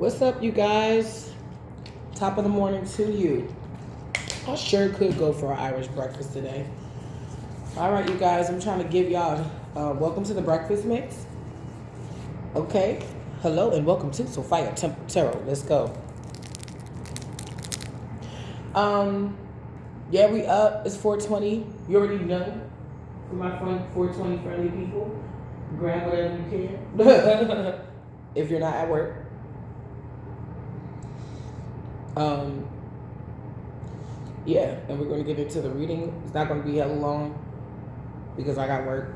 What's up, you guys? Top of the morning to you. I sure could go for an Irish breakfast today. All right, you guys, I'm trying to give y'all welcome to the breakfast mix. Okay, hello and welcome to Sophia Temple Tarot. Let's go. Yeah, we up. It's 4:20. You already know. For my fun 4:20 friendly people, grab whatever you can. If you're not at work. Yeah, and we're going to get into the reading. It's not going to be hella long because I got work.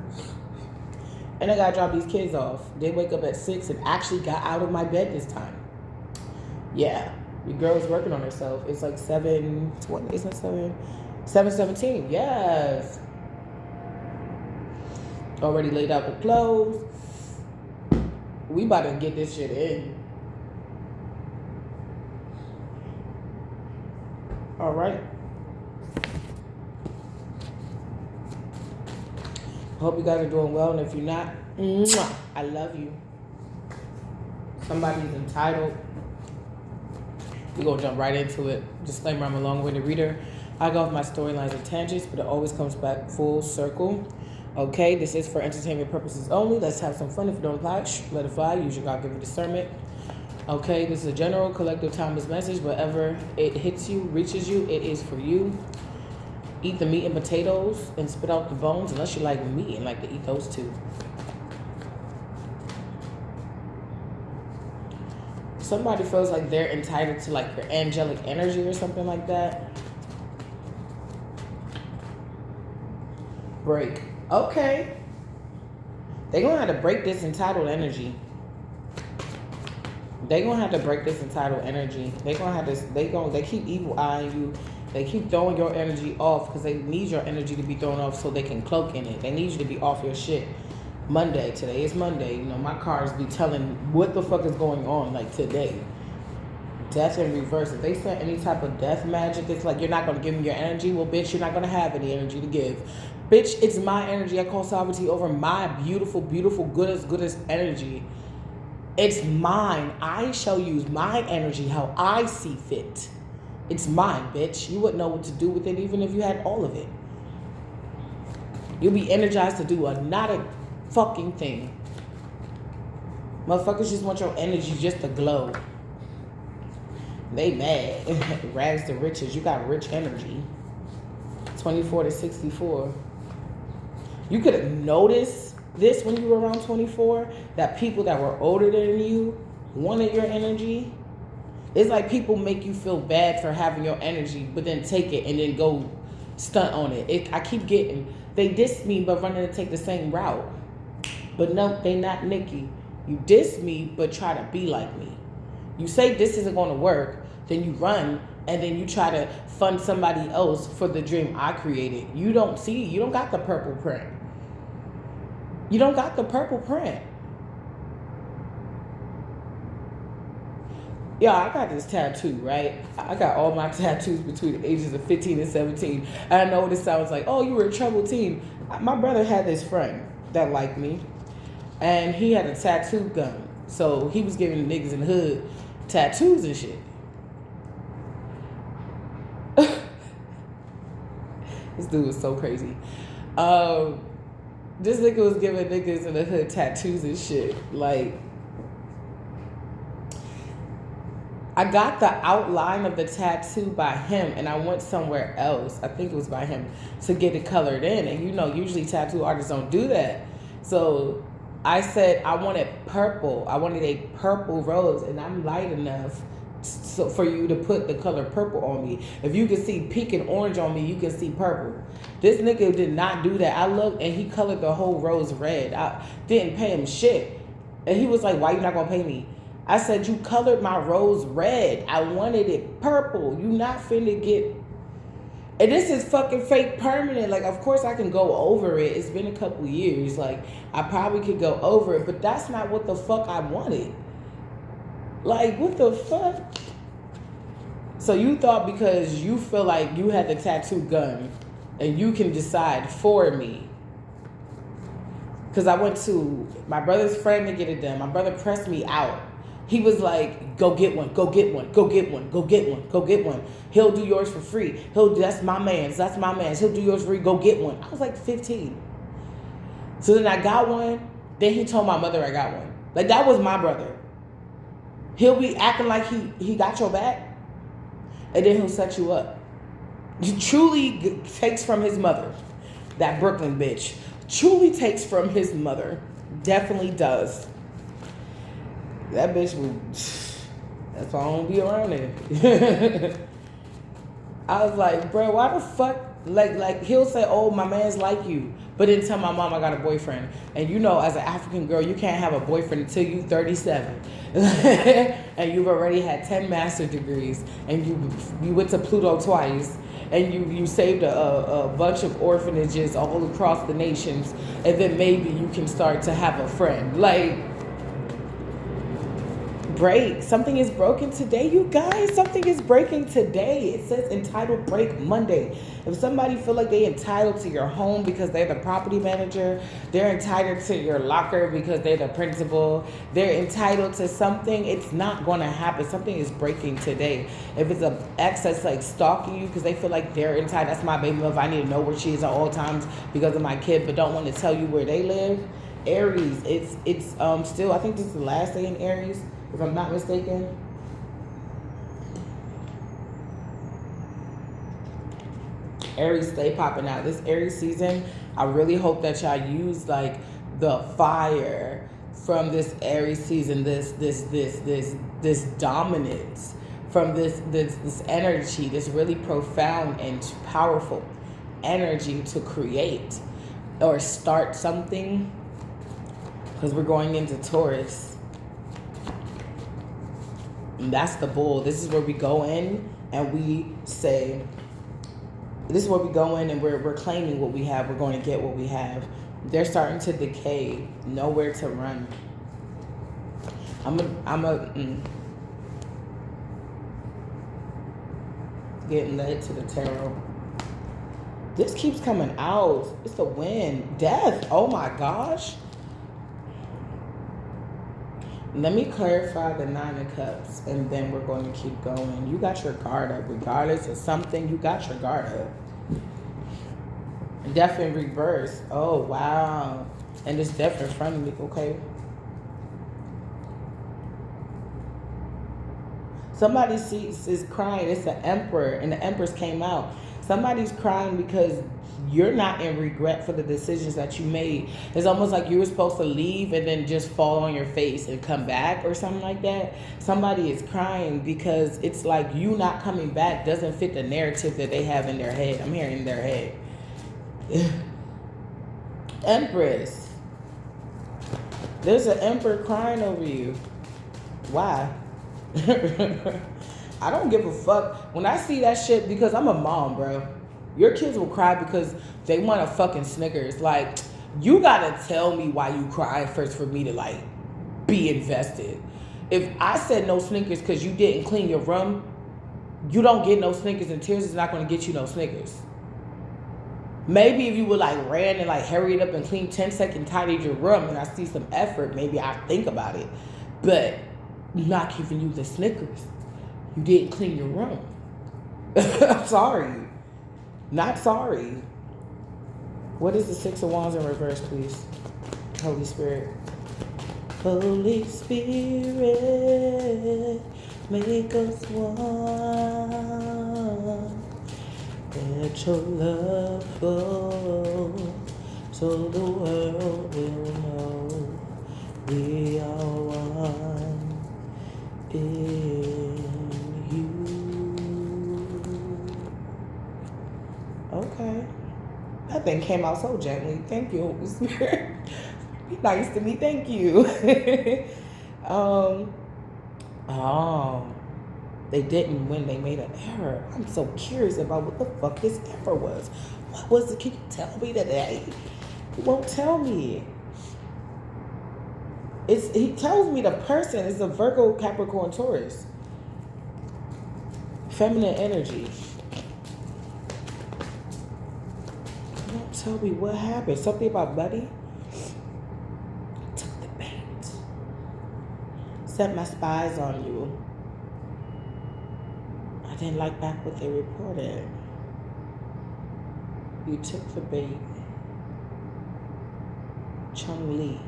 And I got to drop these kids off. They wake up at 6 and actually got out of my bed this time. Yeah, your girl's working on herself. It's like 7:20, isn't it 7:17, yes. Already laid out the clothes. We about to get this shit in. All right. Hope you guys are doing well, and if you're not, I love you. Somebody's entitled. We're going to jump right into it. Disclaimer, I'm a long-winded reader. I go off my storylines and tangents, but it always comes back full circle. Okay, this is for entertainment purposes only. Let's have some fun. If you don't apply, let it fly. Use your God-given discernment. Okay, this is a general, collective, timeless message. Whatever it hits you, reaches you, it is for you. Eat the meat and potatoes and spit out the bones, unless you like meat and like to eat those too. Somebody feels like they're entitled to like your angelic energy or something like that. Break. Okay. They're going to have to break this entitled energy. They're going to have to break this entitled energy. They're going to have to, they keep evil eyeing you. They keep throwing your energy off because they need your energy to be thrown off so they can cloak in it. They need you to be off your shit. Monday. Today is Monday. You know, my cards be telling what the fuck is going on, like today. Death in reverse. If they send any type of death magic, it's like, you're not going to give me your energy. Well, bitch, you're not going to have any energy to give. Bitch, it's my energy. I call sovereignty over my beautiful, beautiful, goodest energy. It's mine. I shall use my energy how I see fit. It's mine, bitch. You wouldn't know what to do with it even if you had all of it. You'll be energized to do not a fucking thing. Motherfuckers just want your energy just to glow. They mad. Rags to riches. You got rich energy. 24 to 64. You could have noticed this when you were around 24, that people that were older than you wanted your energy. It's like people make you feel bad for having your energy, but then take it and then go stunt on it. I keep getting, they diss me but running to take the same route. But no, they not Nikki. You diss me but try to be like me. You say this isn't going to work, then you run and then you try to fund somebody else for the dream I created. You don't got the purple print. You don't got the purple print. Yeah, I got this tattoo, right? I got all my tattoos between the ages of 15 and 17. And I know what it sounds like. Oh, you were a troubled teen. My brother had this friend that liked me. And he had a tattoo gun. So he was giving the niggas in the hood tattoos and shit. This dude was so crazy. This nigga was giving niggas in the hood tattoos and shit. Like, I got the outline of the tattoo by him, and I went somewhere else. I think it was by him to get it colored in. And you know, usually tattoo artists don't do that. So I said I wanted purple. I wanted a purple rose, and I'm light enough so for you to put the color purple on me. If you can see pink and orange on me, you can see purple. This nigga did not do that. I looked, and he colored the whole rose red. I didn't pay him shit. And he was like, why you not gonna pay me? I said, you colored my rose red. I wanted it purple. You not finna get... And this is fucking fake permanent. Like, of course I can go over it. It's been a couple years. Like, I probably could go over it. But that's not what the fuck I wanted. Like, what the fuck? So you thought because you feel like you had the tattoo gun and you can decide for me. Because I went to my brother's friend to get it done. My brother pressed me out. He was like, go get one, go get one, go get one, go get one, go get one. He'll do yours for free. That's my man's, that's my man's. He'll do yours for free, go get one. I was like 15. So then I got one. Then he told my mother I got one. Like, that was my brother. He'll be acting like he got your back, and then he'll set you up. He truly takes from his mother. That Brooklyn bitch truly takes from his mother. Definitely does. That bitch will. That's why I don't be around there. I was like, bro, why the fuck? Like he'll say, oh, my man's like you, but then tell my mom I got a boyfriend. And you know, as an African girl, you can't have a boyfriend until you 37, and you've already had 10 master degrees, and you went to Pluto twice, and you saved a bunch of orphanages all across the nations, and then maybe you can start to have a friend. Like, break. Something is broken today, you guys. Something is breaking today. It says entitled break Monday. If somebody feel like they entitled to your home because they're the property manager, they're entitled to your locker because they're the principal, they're entitled to something, it's not going to happen. Something is breaking today. If it's an ex that's like stalking you because they feel like they're entitled, that's my baby mother, I need to know where she is at all times because of my kid, but don't want to tell you where they live. Aries, it's still, I think this is the last day in Aries, if I'm not mistaken. Aries, stay popping out. This Aries season, I really hope that y'all use like the fire from this Aries season, this dominance, from this energy, this really profound and powerful energy to create or start something, because we're going into Taurus. And that's the bull. This is where we go in and we say, this is where we go in and we're claiming what we have. We're going to get what we have. They're starting to decay. Nowhere to run. Getting led to the tarot. This keeps coming out. It's the wind. Death. Oh my gosh. Let me clarify the 9 of Cups, and then we're going to keep going. You got your guard up. Regardless of something, you got your guard up. Death in reverse. Oh, wow. And it's death in front of me, okay? Somebody is crying. It's the Emperor, and the Empress came out. Somebody's crying because you're not in regret for the decisions that you made. It's almost like you were supposed to leave and then just fall on your face and come back or something like that. Somebody is crying because it's like you not coming back doesn't fit the narrative that they have in their head. I'm hearing in their head. Empress. There's an emperor crying over you. Why? I don't give a fuck. When I see that shit, because I'm a mom, bro. Your kids will cry because they want a fucking Snickers. Like, you gotta tell me why you cry first for me to, like, be invested. If I said no Snickers because you didn't clean your room, you don't get no Snickers, and tears is not gonna get you no Snickers. Maybe if you would, like, ran and, like, hurried up and cleaned 10-second tidied your room and I see some effort, maybe I think about it. But I'm not giving you the Snickers. You didn't clean your room. I'm sorry. Not sorry. What is the 6 of Wands in reverse, please? Holy Spirit. Holy Spirit, make us one. Let your love flow so the world will know we are one in you. Okay. That thing came out so gently. Thank you, Holy Spirit. Be nice to me. Thank you. They didn't win. They made an error. I'm so curious about what the fuck this error was. What was it? Can you tell me today? He won't tell me. He tells me the person is a Virgo, Capricorn, Taurus. Feminine energy. Don't tell me what happened. Something about money? Took the bait. Set my spies on you. I didn't like back what they reported. You took the bait. Chung Lee.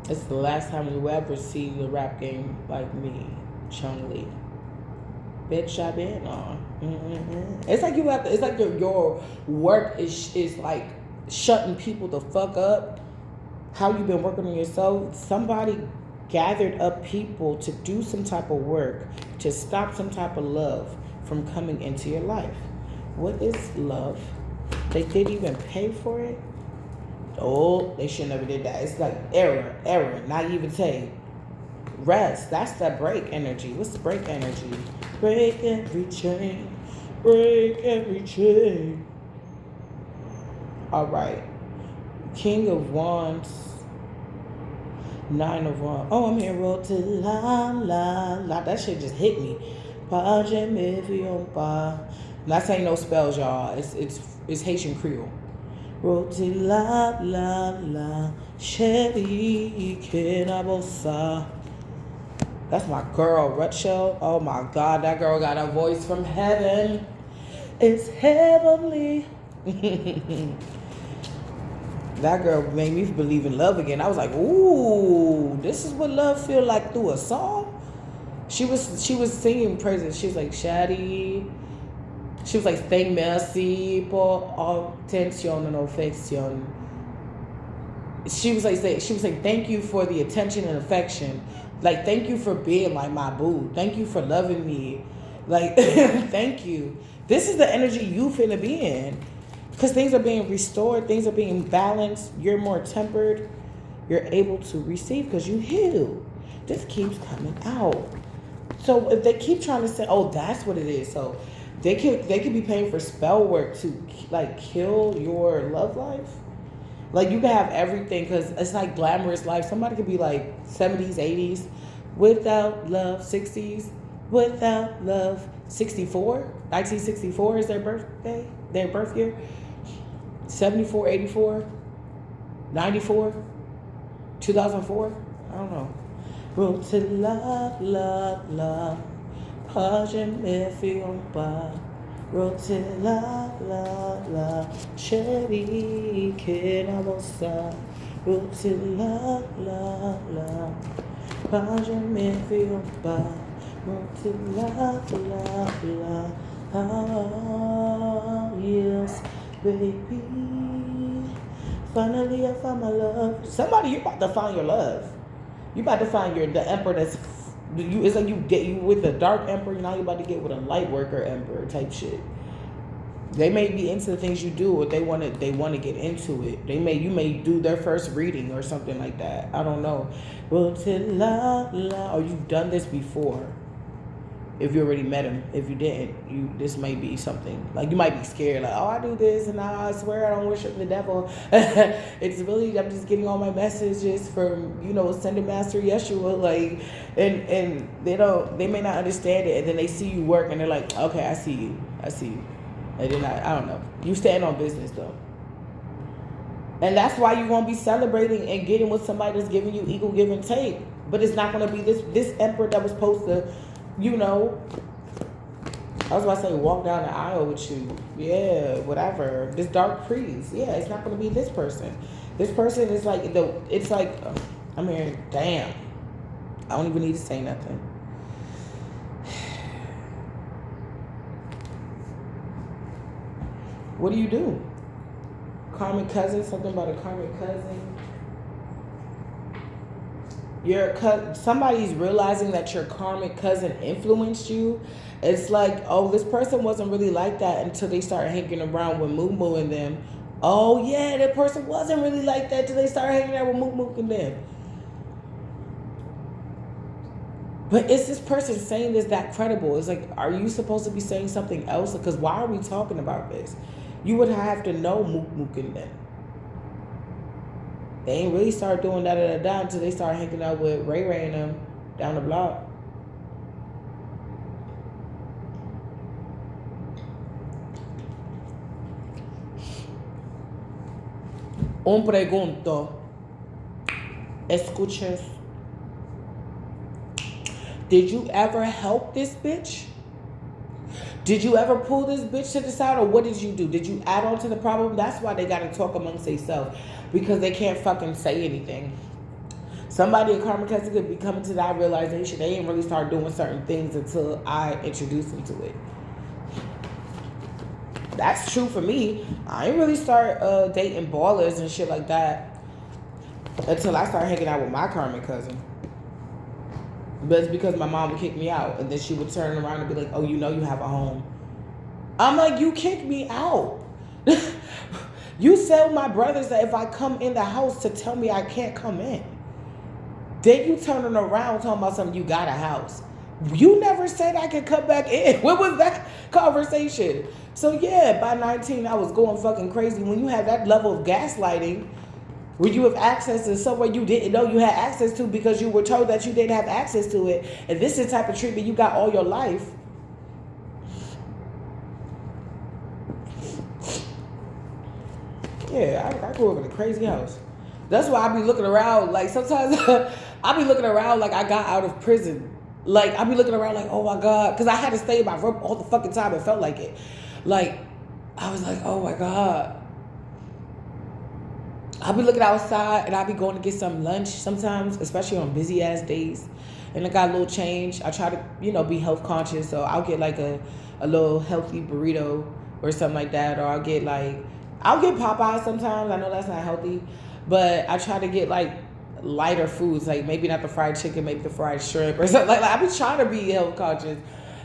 It's the last time you ever see the rap game like me, Chung Lee. Bitch, I been on. It's like you have to. It's like your work is like shutting people the fuck up. How you been working on yourself? Somebody gathered up people to do some type of work to stop some type of love from coming into your life. What is love? They didn't even pay for it. Oh, they should never did that. It's like error, naivete, rest. That's that break energy. What's the break energy? Break every chain, break every chain. All right. King of Wands, Nine of Wands. Oh, I'm here. Roll to la la la. That shit just hit me. Not saying no spells, y'all. It's Haitian Creole. Roti la la la, Chevy Kinabosa. That's my girl, Rachel. Oh my God, that girl got a voice from heaven. It's heavenly. That girl made me believe in love again. I was like, ooh, this is what love feel like through a song. She was singing praises. She was like, Shadi. She was like, thank merci por attention and affection. She was like, thank you for the attention and affection. Like, thank you for being like my boo. Thank you for loving me. Like, thank you. This is the energy you finna be in. Because things are being restored. Things are being balanced. You're more tempered. You're able to receive because you heal. This keeps coming out. So if they keep trying to say, oh, that's what it is. So they could be paying for spell work to like kill your love life. Like you can have everything because it's like glamorous life. Somebody could be like 70s, 80s, without love, 60s, without love, 1964 is their birthday, their birth year. 74, 84, 94, 2004. I don't know. Road to love, love, love. Page me fion pas. Road to love, love, love. Chérie, que n'avança. Road to love, love, love. Page me fion pas. Road to love, love, love. Oh, yes, baby. Finally, I found my love. Somebody, you're about to find your love. You about to find the emperor that's you. It's like you with the dark emperor. Now you about to get with a light worker emperor type shit. They may be into the things you do, or they want to get into it. You may do their first reading or something like that. I don't know. Well, or you've done this before. If you already met him, if you didn't, this may be something like you might be scared. Like, oh, I do this, and I swear I don't worship the devil. It's really I'm just getting all my messages from Ascended Master Yeshua. Like, and they may not understand it, and then they see you work, and they're like, okay, I see you, and then I don't know. You stand on business though, and that's why you won't be celebrating and getting with somebody that's giving you equal give and take. But it's not going to be this emperor that was supposed to. I was about to say walk down the aisle with you. Yeah, whatever. This dark priest. Yeah, it's not going to be this person. This person is like, I'm here, damn. I don't even need to say nothing. What do you do? Karmic cousin, something about a karmic cousin. Somebody's realizing that your karmic cousin influenced you. It's like, oh, this person wasn't really like that until they started hanging around with Moo Moo and them. Oh yeah, that person wasn't really like that until they started hanging out with Moo Moo and them. But is this person saying this that credible? It's like, are you supposed to be saying something else? Because why are we talking about this? You would have to know Moo Moo and them. They ain't really start doing da-da-da-da until they start hanging out with Ray Ray and them down the block. Un pregunto. Escuchas. Did you ever help this bitch? Did you ever pull this bitch to the side, or what did you do? Did you add on to the problem? That's why they gotta talk amongst themselves, because they can't fucking say anything. Somebody in karma cousin could be coming to that realization. They ain't really start doing certain things until I introduce them to it. That's true for me. I ain't really start dating ballers and shit like that until I start hanging out with my karma cousin. But it's because my mom would kick me out, and then she would turn around and be like, oh, you know you have a home. I'm like, you kicked me out. You tell my brothers that if I come in the house to tell me I can't come in. Then you turning around talking about something, you got a house. You never said I could come back in. What was that conversation? So yeah, by 19, I was going fucking crazy. When you have that level of gaslighting, where you have access to somewhere you didn't know you had access to because you were told that you didn't have access to it, and this is the type of treatment you got all your life. Yeah, I grew up in a crazy house. That's why I be looking around, like sometimes I be looking around like I got out of prison. Like I be looking around like, oh my God, because I had to stay in my room all the fucking time. It felt like it. Like I was like, oh my God. I'll be looking outside and I'll be going to get some lunch sometimes, especially on busy ass days. And I got a little change. I try to, be health conscious. So I'll get like a little healthy burrito or something like that. Or I'll get Popeyes sometimes. I know that's not healthy. But I try to get like lighter foods. Like maybe not the fried chicken, maybe the fried shrimp or something like that. I be trying to be health conscious.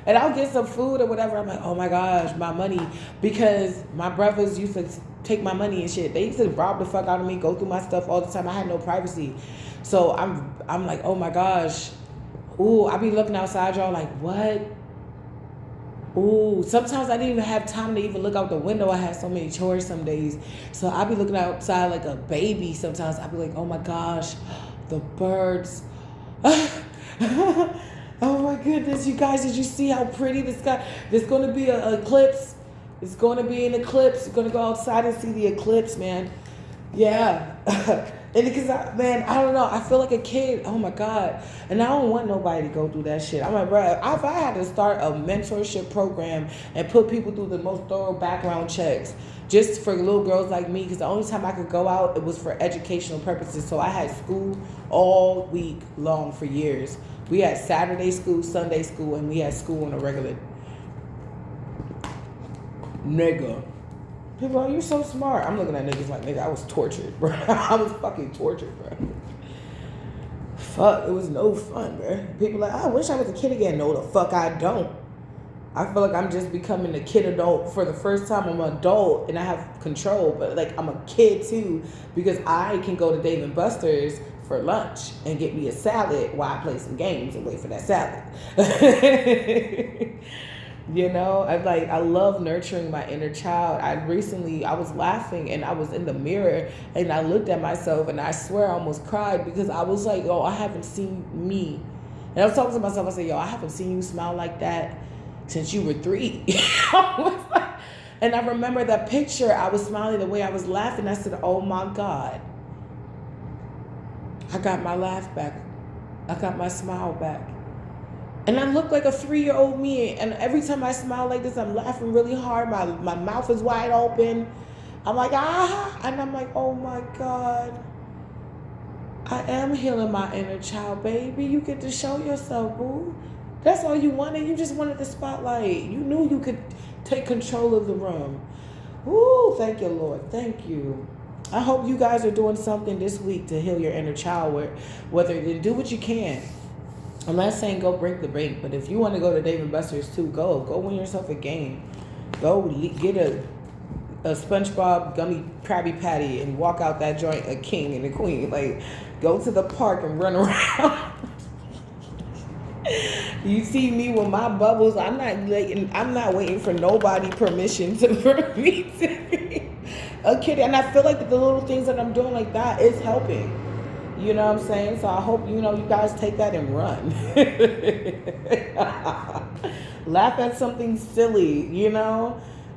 And I'll get some food or whatever. I'm like, oh my gosh, my money. Because my brothers used to take my money and shit. They used to rob the fuck out of me, go through my stuff all the time. I had no privacy. So I'm like, oh my gosh. Ooh, I be looking outside, y'all, like, what? Ooh, sometimes I didn't even have time to even look out the window. I had so many chores some days. So I be looking outside like a baby sometimes. I be like, oh my gosh, the birds. Oh my goodness, you guys, did you see how pretty this guy? There's going to be an eclipse. It's going to be an eclipse. You're going to go outside and see the eclipse, man. Yeah. And because, I don't know. I feel like a kid. Oh my God. And I don't want nobody to go through that shit. I'm like, bro, if I had to start a mentorship program and put people through the most thorough background checks, just for little girls like me, because the only time I could go out, it was for educational purposes. So I had school all week long for years. We had Saturday school, Sunday school, and we had school on a regular. Nigga. People are, you're so smart. I'm looking at niggas like, nigga, I was tortured, bro. I was fucking tortured, bro. Fuck, it was no fun, bro. People like, I wish I was a kid again. No, the fuck I don't. I feel like I'm just becoming a kid adult for the first time. I'm an adult and I have control, but like I'm a kid too, because I can go to Dave & Buster's for lunch and get me a salad while I play some games and wait for that salad. I love nurturing my inner child. I was laughing and I was in the mirror and I looked at myself and I swear I almost cried because I was like, I haven't seen me. And I was talking to myself, I said, I haven't seen you smile like that since you were 3. And I remember that picture, I was smiling the way I was laughing. I said, oh my God. I got my laugh back. I got my smile back. And I look like a 3-year-old me. And every time I smile like this, I'm laughing really hard. My mouth is wide open. I'm like, ah. And I'm like, oh my God. I am healing my inner child, baby. You get to show yourself, boo. That's all you wanted. You just wanted the spotlight. You knew you could take control of the room. Ooh, thank you, Lord. Thank you. I hope you guys are doing something this week to heal your inner child. Whether you do what you can. I'm not saying go break the bank, but if you want to go to Dave & Buster's too, go win yourself a game. Go get a SpongeBob gummy Krabby Patty and walk out that joint a king and a queen. Like, go to the park and run around. You see me with my bubbles. I'm not waiting for nobody permission for me to be a kid. And I feel like the little things that I'm doing like that is helping. You know what I'm saying? So I hope, you guys take that and run. Laugh at something silly,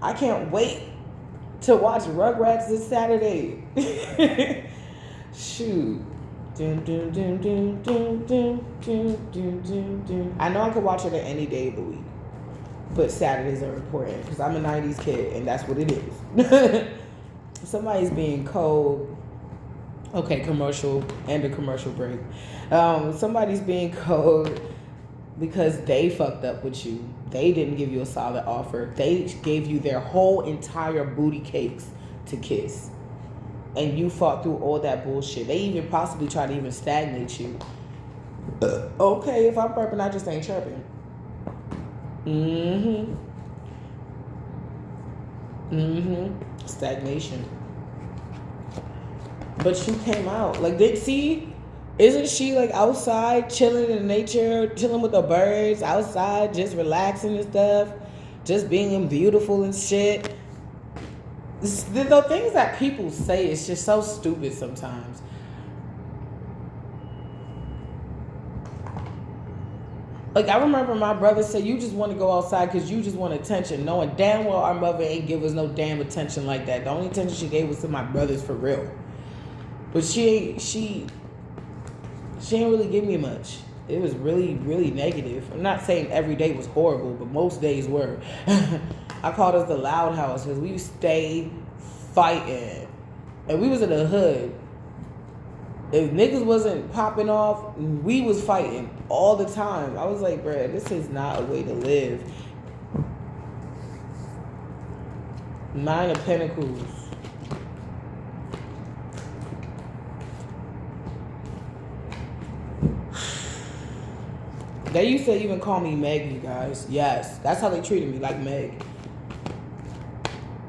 I can't wait to watch Rugrats this Saturday. Shoot. I know I could watch it any day of the week, but Saturdays are important because I'm a 90s kid and that's what it is. Somebody's being cold. Okay, commercial and a commercial break. Somebody's being cold because they fucked up with you. They didn't give you a solid offer. They gave you their whole entire booty cakes to kiss. And you fought through all that bullshit. They even possibly try to even stagnate you. Okay, if I'm burping, I just ain't chirping. Stagnation. But you came out. Like, isn't she like outside chilling in nature, chilling with the birds, outside just relaxing and stuff, just being beautiful and shit? The things that people say is just so stupid sometimes. Like, I remember my brother said, you just want to go outside because you just want attention, knowing damn well our mother ain't give us no damn attention like that. The only attention she gave was to my brothers for real. But she didn't really give me much. It was really, really negative. I'm not saying every day was horrible, but most days were. I called us the Loud House because we stayed fighting. And we was in the hood. If niggas wasn't popping off, we was fighting all the time. I was like, bruh, this is not a way to live. Nine of Pentacles. They used to even call me Meg, you guys. Yes, that's how they treated me, like Meg.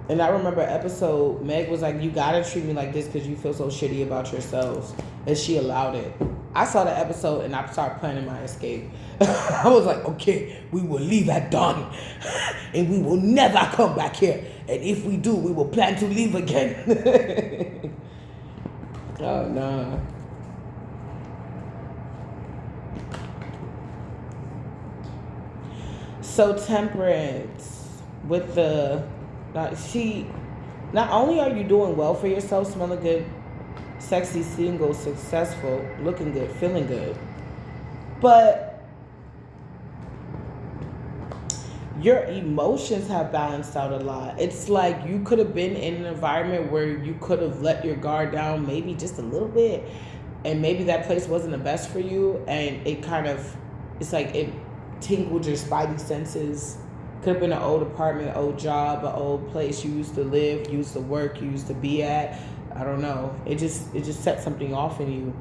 And I remember episode, Meg was like, you gotta treat me like this because you feel so shitty about yourselves. And she allowed it. I saw the episode and I started planning my escape. I was like, okay, we will leave at dawn. And we will never come back here. And if we do, we will plan to leave again. Oh, no. So Temperance with the, not only are you doing well for yourself, smelling good, sexy, single, successful, looking good, feeling good, but your emotions have balanced out a lot. It's like you could have been in an environment where you could have let your guard down maybe just a little bit, and maybe that place wasn't the best for you, and it kind of, it's like it tingled your spidey senses. Could have been an old apartment, an old job, an old place you used to live, you used to work, you used to be at. I don't know. It just set something off in you.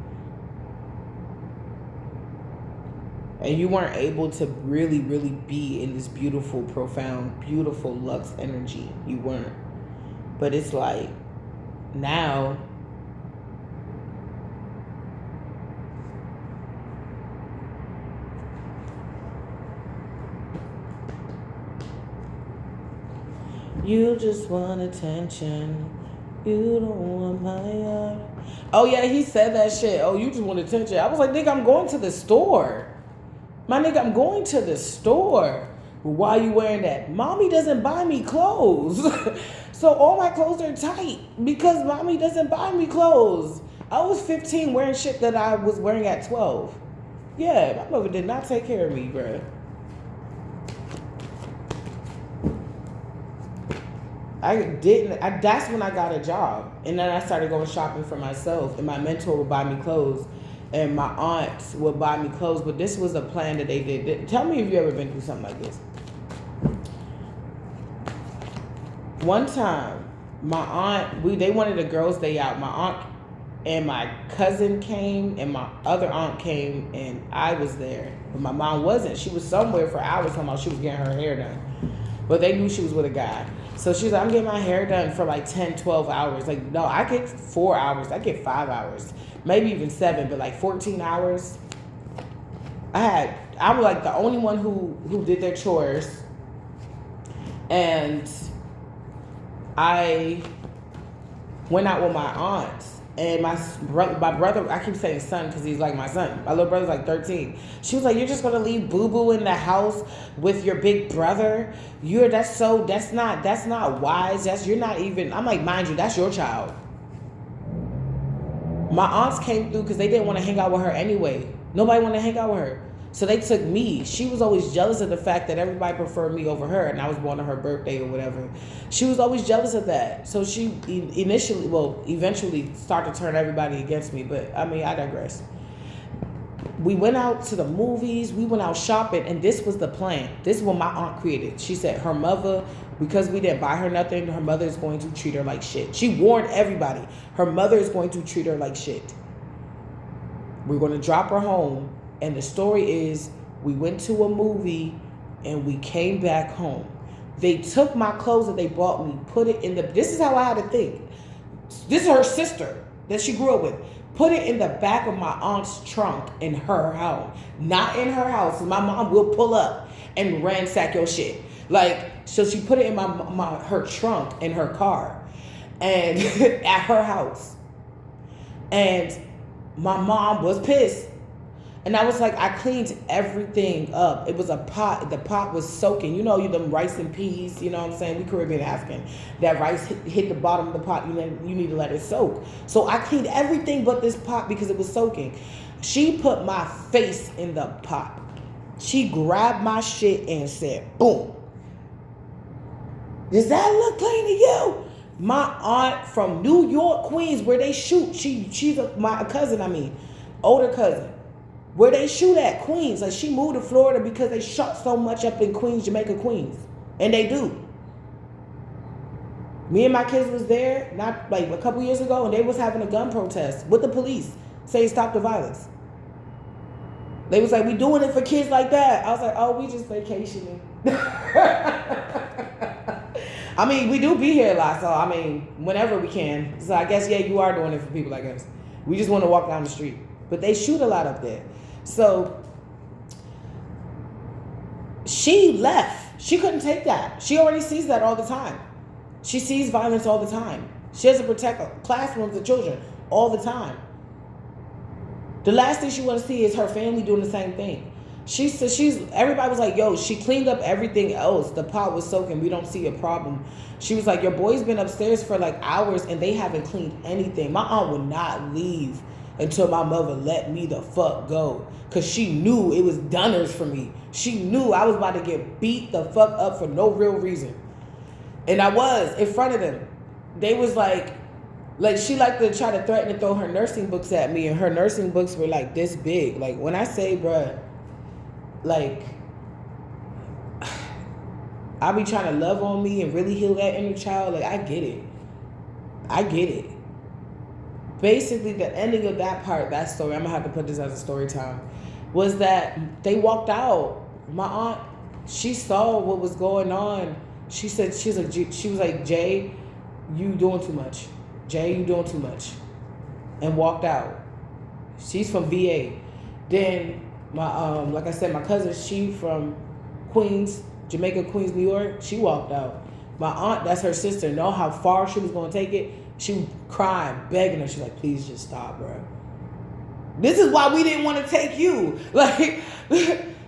And you weren't able to really, really be in this beautiful, profound, beautiful Lux energy. You weren't. But it's like, now, you just want attention. You don't want my heart. Oh, yeah, he said that shit. Oh, you just want attention. I was like, nigga, I'm going to the store. My nigga, I'm going to the store. Why are you wearing that? Mommy doesn't buy me clothes. So all my clothes are tight because mommy doesn't buy me clothes. I was 15 wearing shit that I was wearing at 12. Yeah, my mother did not take care of me, bruh. That's when I got a job. And then I started going shopping for myself. And my mentor would buy me clothes. And my aunts would buy me clothes. But this was a plan that they did. Tell me if you ever been through something like this. One time, my aunt, they wanted a girls' day out. My aunt and my cousin came. And my other aunt came. And I was there. But my mom wasn't. She was somewhere for hours talking about she was getting her hair done. But they knew she was with a guy. So she was like, I'm getting my hair done for like 10, 12 hours. Like, no, I get 4 hours. I get 5 hours. Maybe even 7, but like 14 hours. I was like the only one who did their chores. And I went out with my aunts. And my brother, I keep saying son because he's like my son. My little brother's like 13. She was like, you're just going to leave boo-boo in the house with your big brother? That's not wise. You're not even, I'm like, mind you, that's your child. My aunts came through because they didn't want to hang out with her anyway. Nobody wanted to hang out with her. So they took me. She was always jealous of the fact that everybody preferred me over her, and I was born on her birthday or whatever. She was always jealous of that. So she eventually started to turn everybody against me. But I mean, I digress. We went out to the movies. We went out shopping, and this was the plan. This is what my aunt created. She said her mother, because we didn't buy her nothing, her mother is going to treat her like shit. She warned everybody. Her mother is going to treat her like shit. We're going to drop her home. And the story is, we went to a movie and we came back home. They took my clothes that they bought me, put it in the, this is how I had to think. This is her sister that she grew up with. Put it in the back of my aunt's trunk in her house. Not in her house. My mom will pull up and ransack your shit. Like, so she put it in her trunk in her car. And at her house. And my mom was pissed. And I was like, I cleaned everything up. It was a pot. The pot was soaking. You know, them rice and peas. You know what I'm saying? We Caribbean African. That rice hit the bottom of the pot. You need to let it soak. So I cleaned everything but this pot because it was soaking. She put my face in the pot. She grabbed my shit and said, boom. Does that look clean to you? My aunt from New York, Queens, where they shoot. She's my cousin, older cousin. Where they shoot at, Queens. Like, she moved to Florida because they shot so much up in Queens, Jamaica, Queens. And they do. Me and my kids was there, not like a couple years ago, and they was having a gun protest with the police saying stop the violence. They was like, we doing it for kids like that. I was like, oh, we just vacationing. I mean, we do be here a lot, so I mean, whenever we can. So I guess, yeah, you are doing it for people like us. We just want to walk down the street. But they shoot a lot up there. So she left. She couldn't take that. She already sees that all the time. She sees violence all the time. She has to protect classrooms of children all the time. The last thing she want to see is her family doing the same thing. Everybody was like, yo, she cleaned up everything else. The pot was soaking. We don't see a problem. She was like, your boy's been upstairs for like hours and they haven't cleaned anything. My aunt would not leave until my mother let me the fuck go. Because she knew it was doners for me. She knew I was about to get beat the fuck up for no real reason. And I was in front of them. They was like she liked to try to threaten to throw her nursing books at me. And her nursing books were like this big. Like, when I say, bruh, like, I be trying to love on me and really heal that inner child. Like, I get it. Basically, the ending of that story, I'm going to have to put this as a story time, was that they walked out. My aunt, she saw what was going on. She was like, Jay, you doing too much. Jay, you doing too much. And walked out. She's from VA. Then, like I said, my cousin, she from Queens, Jamaica, Queens, New York, she walked out. My aunt, that's her sister, know how far she was going to take it. She was crying, begging her. She's like, please just stop, bro. This is why we didn't want to take you. Like,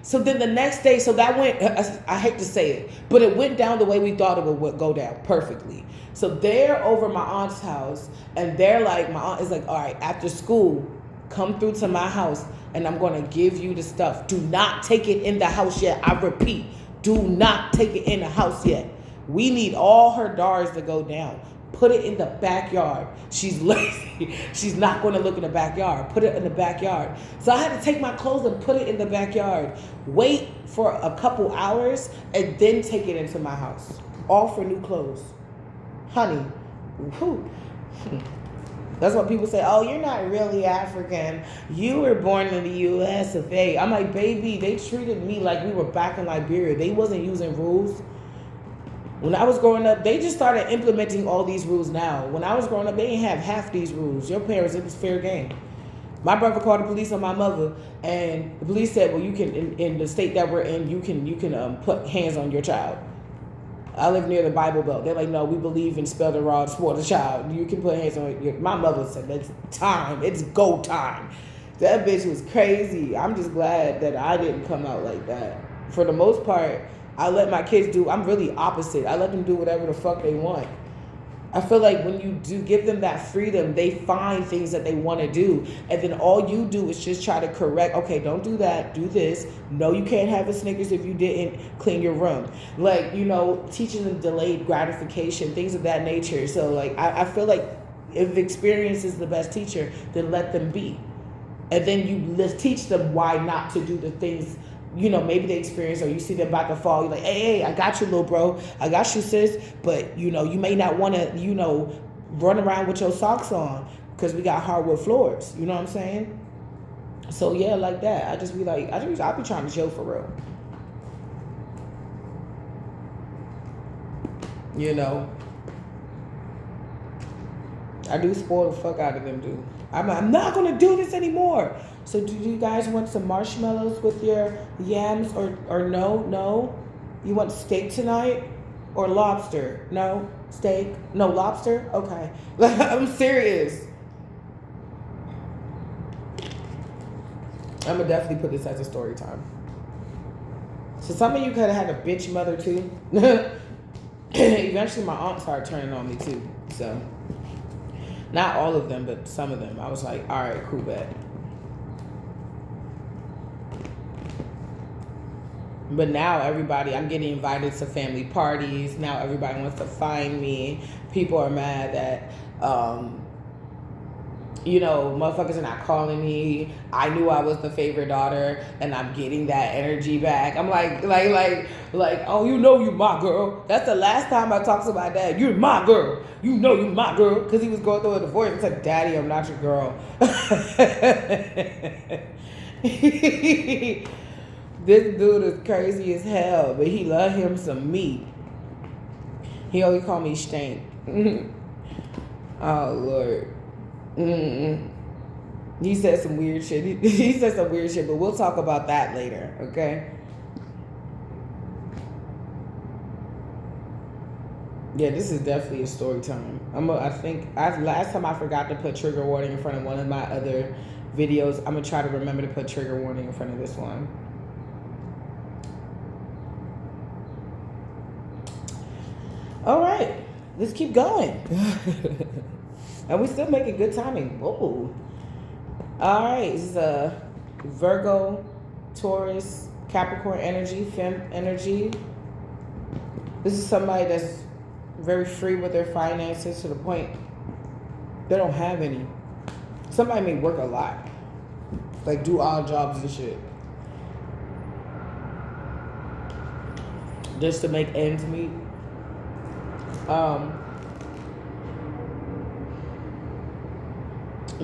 so then the next day, so that went, I hate to say it, but it went down the way we thought it would go down perfectly. So they're over my aunt's house, and they're like, my aunt is like, all right, after school, come through to my house, and I'm going to give you the stuff. Do not take it in the house yet. I repeat, do not take it in the house yet. We need all her doors to go down. Put it in the backyard. She's lazy. She's not going to look in the backyard. Put it in the backyard. So I had to take my clothes and put it in the backyard. Wait for a couple hours and then take it into my house. All for new clothes. Honey. Whew. That's what people say, oh, you're not really African. You were born in the U.S. of A. I'm like, baby, they treated me like we were back in Liberia. They wasn't using rules. When I was growing up, they just started implementing all these rules now. When I was growing up, they didn't have half these rules. Your parents, it was fair game. My brother called the police on my mother, and the police said, well, you can, in the state that we're in, you can put hands on your child. I live near the Bible Belt. They're like, no, we believe in spell the rod, spoil the child. You can put hands on your... My mother said, it's time. It's go time. That bitch was crazy. I'm just glad that I didn't come out like that. For the most part, I let my kids do... I'm really opposite. I let them do whatever the fuck they want. I feel like when you do give them that freedom, they find things that they want to do. And then all you do is just try to correct, okay, don't do that, do this. No, you can't have a Snickers if you didn't clean your room. Like, you know, teaching them delayed gratification, things of that nature. So, like, I feel like if experience is the best teacher, then let them be. And then let's teach them why not to do the things, you know, maybe they experience, or you see them about to fall. You're like, hey, I got you, little bro. I got you, sis. But, you know, you may not want to, you know, run around with your socks on because we got hardwood floors. You know what I'm saying? So, yeah, like that. I just be like, I'll be trying to show for real. You know? I do spoil the fuck out of them, dude. I'm not going to do this anymore. So do you guys want some marshmallows with your yams or no? No? You want steak tonight? Or lobster? No? Steak? No, lobster? Okay. I'm serious. I'm going to definitely put this as a story time. So some of you could have had a bitch mother too. Eventually my aunt started turning on me too. So not all of them, but some of them. I was like, all right, cool, bet. But now everybody, I'm getting invited to family parties. Now everybody wants to find me. People are mad that, you know, motherfuckers are not calling me. I knew I was the favorite daughter, and I'm getting that energy back. I'm like, oh, you know you my girl. That's the last time I talked to my dad. You're my girl. You know you my girl. Because he was going through a divorce. I said, Daddy, I'm not your girl. This dude is crazy as hell, but he love him some meat. He always call me Stank. Oh, Lord. He said some weird shit. He said some weird shit, but we'll talk about that later, okay? Yeah, this is definitely a story time. Last time I forgot to put trigger warning in front of one of my other videos. I'm gonna try to remember to put trigger warning in front of this one. All right, let's keep going. And we still making good timing. Whoa. All right, this is a Virgo, Taurus, Capricorn energy, Fem energy. This is somebody that's very free with their finances to the point they don't have any. Somebody may work a lot, like do odd jobs and shit, just to make ends meet.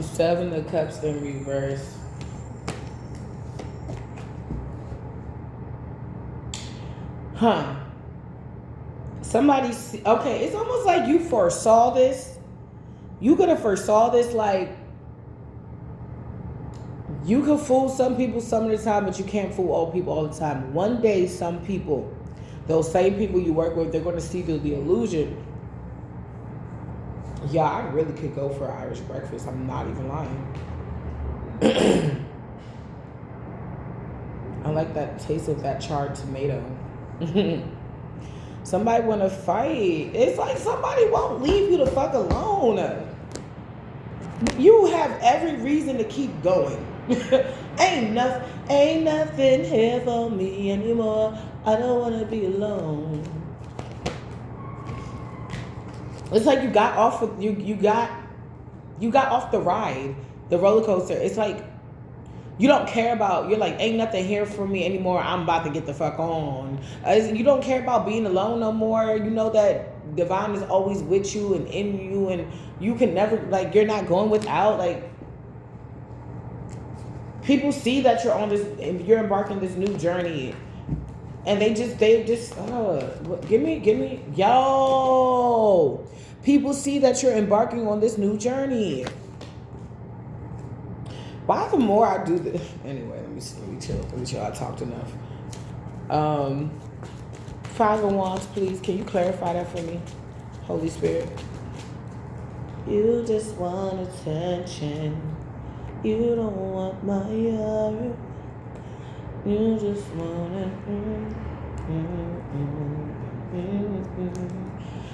Seven of Cups in reverse. Somebody, okay, it's almost like you foresaw this. You could have foresaw this, like, you could fool some people some of the time, but you can't fool all people all the time. One day, some people, those same people you work with, they're going to see through the illusion. Yeah, I really could go for Irish breakfast. I'm not even lying. I like that taste of that charred tomato. Somebody want to fight. It's like somebody won't leave you the fuck alone. You have every reason to keep going. Ain't nothing here for me anymore. I don't want to be alone. It's like you got off with you got off the ride, the roller coaster. It's like you don't care about, you're like, ain't nothing here for me anymore. I'm about to get the fuck on. You don't care about being alone no more. You know that divine is always with you and in you, and you can never, like, you're not going without. Like, people see that you're on this, you're embarking this new journey. And they just, give me, yo. People see that you're embarking on this new journey. Why the more I do this, anyway, let me chill. I talked enough. Five of Wands, please. Can you clarify that for me, Holy Spirit? You just want attention. You don't want my heart. You just want it.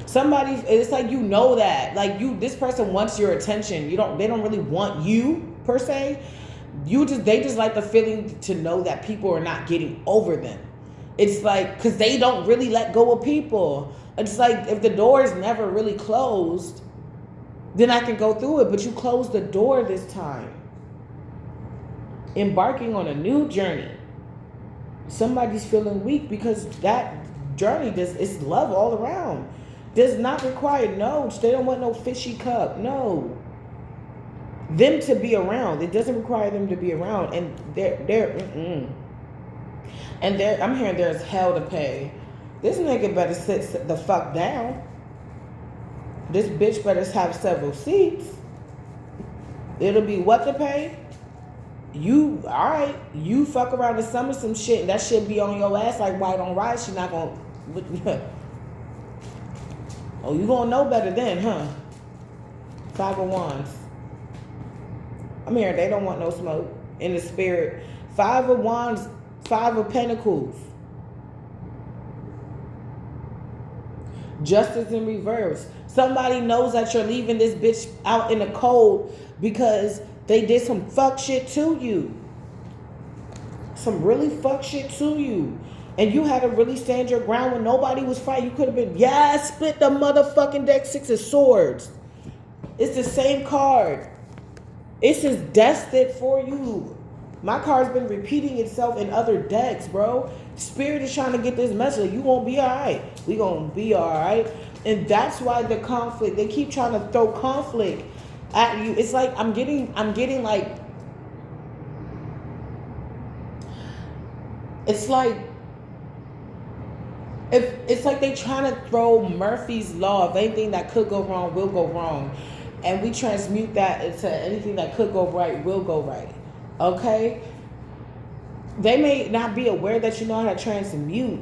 Somebody, it's like, you know that, like, this person wants your attention. They don't really want you per se. They just like the feeling to know that people are not getting over them. It's like, because they don't really let go of people. It's like, if the door is never really closed, then I can go through it. But you close the door this time. Embarking on a new journey. Somebody's feeling weak because that journey is love all around. Does not require, no, they don't want no fishy cup. No. Them to be around. It doesn't require them to be around. And I'm hearing there's hell to pay. This nigga better sit the fuck down. This bitch better have several seats. It'll be what to pay? Alright, you fuck around and summon some shit and that shit be on your ass like white on rice. She not gonna... Oh, you gonna know better then, huh? 5 of Wands. I'm hearing they don't want no smoke in the spirit. 5 of Wands, 5 of Pentacles. Justice in reverse. Somebody knows that you're leaving this bitch out in the cold because they did some fuck shit to you. Some really fuck shit to you. And you had to really stand your ground when nobody was fighting. You could have been, split the motherfucking deck. 6 of Swords. It's the same card. It's just destined for you. My card's been repeating itself in other decks, bro. Spirit is trying to get this message. You gonna be alright. We gonna be alright. And that's why the conflict, they keep trying to throw conflict at you. It's like I'm getting like, it's like, if it's like they trying to throw Murphy's Law of anything that could go wrong will go wrong, and we transmute that into anything that could go right will go right. Okay? They may not be aware that you know how to transmute.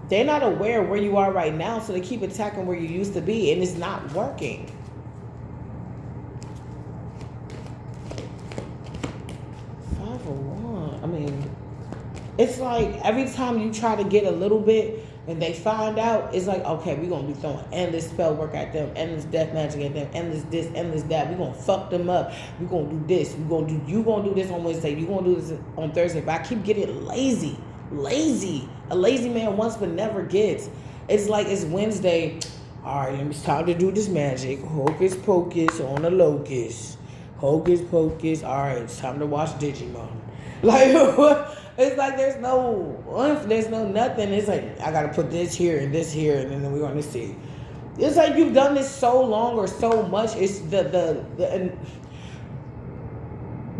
They're not aware where you are right now, so they keep attacking where you used to be, and it's not working. I mean, it's like every time you try to get a little bit and they find out, it's like, okay, we're going to be throwing endless spell work at them, endless death magic at them, endless this, endless that. We're going to fuck them up. We're going to do this. You going to do this on Wednesday. You're going to do this on Thursday. But I keep getting lazy. A lazy man wants but never gets. It's like it's Wednesday. All right, it's time to do this magic. Hocus pocus on a locust. Hocus pocus. All right, it's time to watch Digimon. Like, it's like there's no nothing. It's like, I got to put this here and then we're going to see. It's like you've done this so long or so much. It's the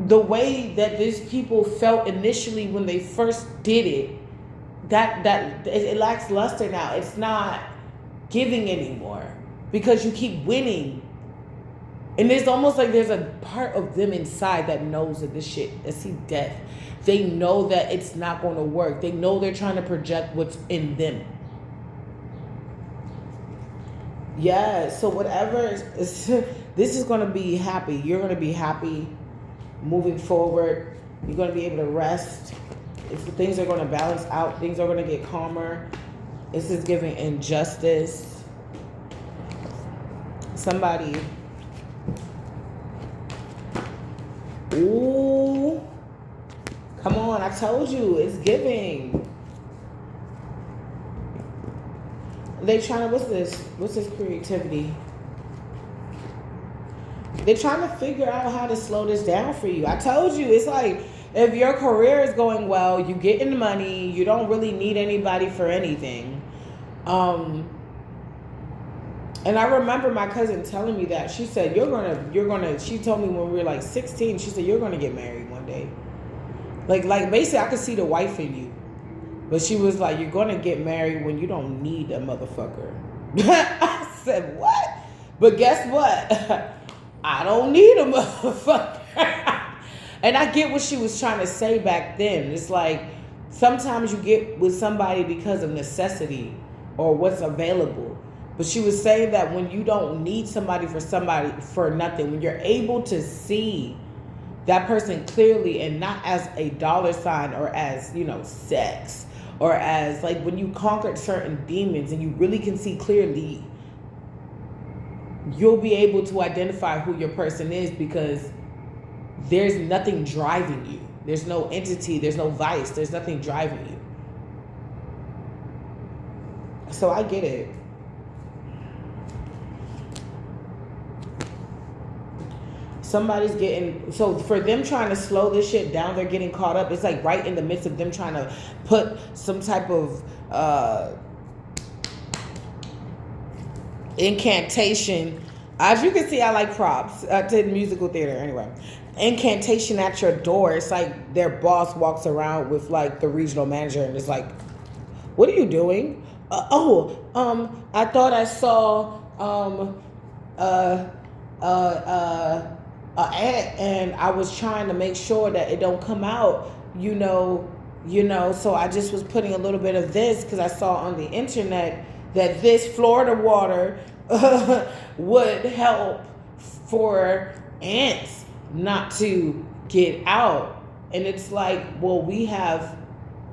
way that these people felt initially when they first did it, that it lacks luster now. It's not giving anymore because you keep winning. And it's almost like there's a part of them inside that knows that this shit, that see death. They know that it's not going to work. They know they're trying to project what's in them. Yeah, so whatever, this is going to be happy. You're going to be happy moving forward. You're going to be able to rest. Things are going to balance out. Things are going to get calmer. This is giving injustice. Somebody... Ooh, come on, I told you, it's giving. They trying to, what's this creativity? They're trying to figure out how to slow this down for you. I told you, it's like, if your career is going well, you getting money, you don't really need anybody for anything. And I remember my cousin telling me that. She said, you're gonna, she told me when we were like 16, she said, you're gonna get married one day. Like basically I could see the wife in you. But she was like, you're gonna get married when you don't need a motherfucker. I said, what? But guess what? I don't need a motherfucker. And I get what she was trying to say back then. It's like, sometimes you get with somebody because of necessity or what's available. But she was saying that when you don't need somebody for nothing, when you're able to see that person clearly and not as a dollar sign or as, sex or as like when you conquered certain demons and you really can see clearly you'll be able to identify who your person is, because there's nothing driving you. There's no entity, there's no vice, there's nothing driving you. So I get it. Somebody's getting, so for them trying to slow this shit down, they're getting caught up. It's like right in the midst of them trying to put some type of incantation. As you can see, I like props to musical theater anyway. Incantation at your door. It's like their boss walks around with like the regional manager and is like, what are you doing? I thought I saw an ad, and I was trying to make sure that it don't come out, so I just was putting a little bit of this because I saw on the internet that this Florida water would help for ants not to get out. And it's like, well, we have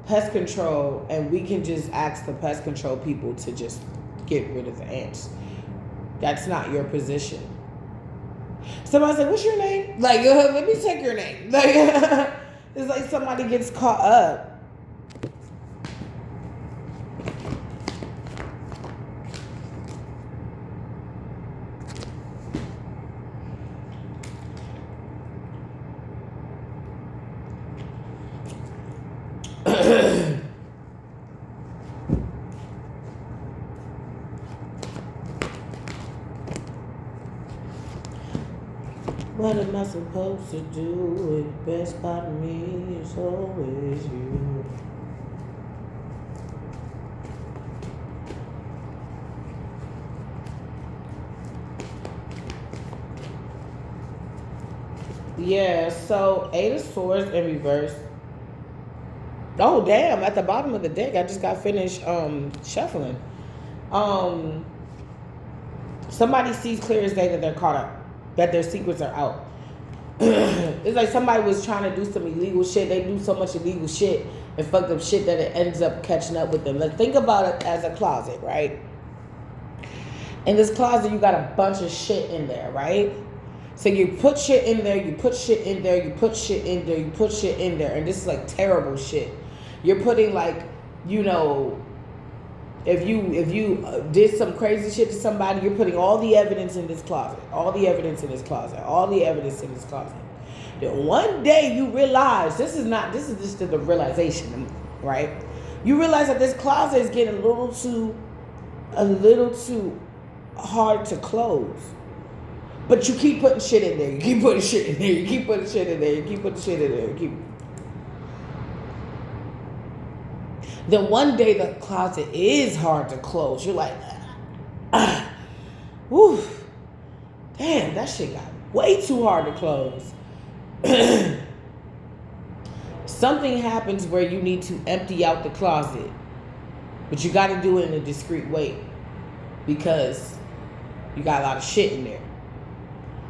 pest control and we can just ask the pest control people to just get rid of the ants. That's not your position. Somebody said, what's your name? Like, let me take your name. Like, it's like somebody gets caught up. What am I supposed to do? The best part of me is always you. Yeah, so 8 of Swords in reverse. Oh, damn, at the bottom of the deck, I just got finished shuffling. Somebody sees clear as day that they're caught up, that their secrets are out. It's like somebody was trying to do some illegal shit. They do so much illegal shit and fucked up shit that it ends up catching up with them. Like, think about it as a closet, right? In this closet, you got a bunch of shit in there, right? So you put shit in there, you put shit in there, you put shit in there, you put shit in there. And this is like terrible shit. You're putting like, if you did some crazy shit to somebody, you're putting all the evidence in this closet. All the evidence in this closet. All the evidence in this closet. Then one day you realize, this is just the realization, right? You realize that this closet is getting a little too hard to close. But you keep putting shit in there. You keep putting shit in there. You keep putting shit in there. You keep putting shit in there. You keep. Then one day the closet is hard to close. You're like, whew, damn, that shit got way too hard to close. Something happens where you need to empty out the closet, but you got to do it in a discreet way because you got a lot of shit in there.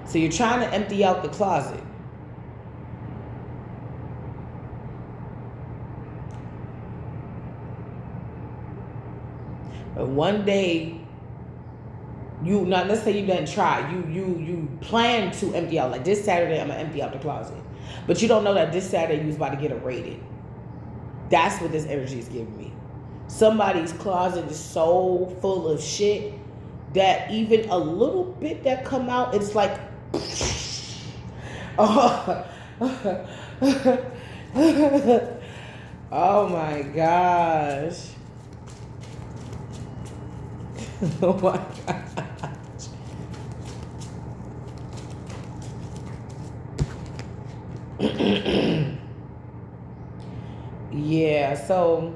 So you're trying to empty out the closet. But one day, let's say you didn't try. You plan to empty out. Like this Saturday, I'm going to empty out the closet. But you don't know that this Saturday you was about to get raided. That's what this energy is giving me. Somebody's closet is so full of shit that even a little bit that come out, it's like, oh, oh my gosh. Oh my gosh. Yeah, so,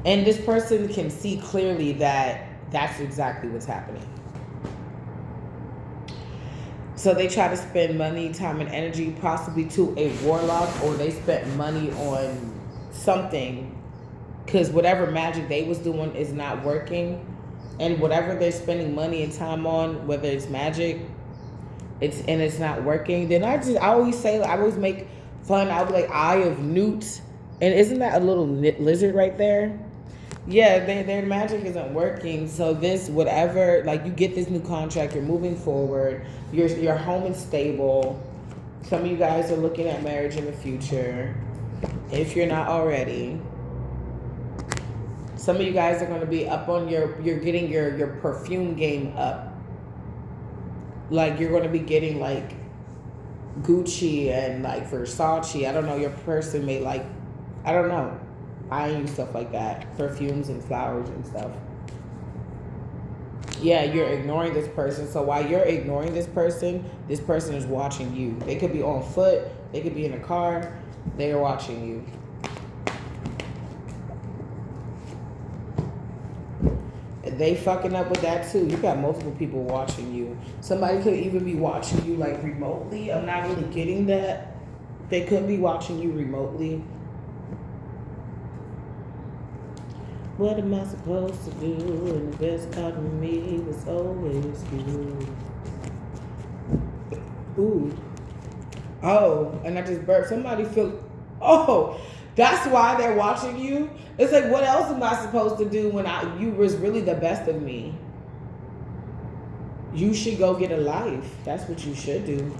and this person can see clearly that that's exactly what's happening. So they try to spend money, time, and energy possibly to a warlock, or they spent money on something because whatever magic they was doing is not working. And whatever they're spending money and time on, whether it's magic, it's not working, then I always make fun. I'll be like, Eye of Newt. And isn't that a little lizard right there? Yeah, their magic isn't working. So this, whatever, like you get this new contract, you're moving forward, your home is stable. Some of you guys are looking at marriage in the future, if you're not already. Some of you guys are going to be up on you're getting your perfume game up. Like you're going to be getting like Gucci and like Versace. I don't know, your person may like, I don't know. I use stuff like that, perfumes and flowers and stuff. Yeah, you're ignoring this person. So while you're ignoring this person is watching you. They could be on foot, they could be in a car, they are watching you. They fucking up with that too. You got multiple people watching you. Somebody could even be watching you like remotely. I'm not really getting that. They could be watching you remotely. What am I supposed to do? And the best part of me was always you. Ooh. Oh, and I just burped. Somebody feel. Oh, that's why they're watching you. It's like, what else am I supposed to do when you was really the best of me? You should go get a life. That's what you should do.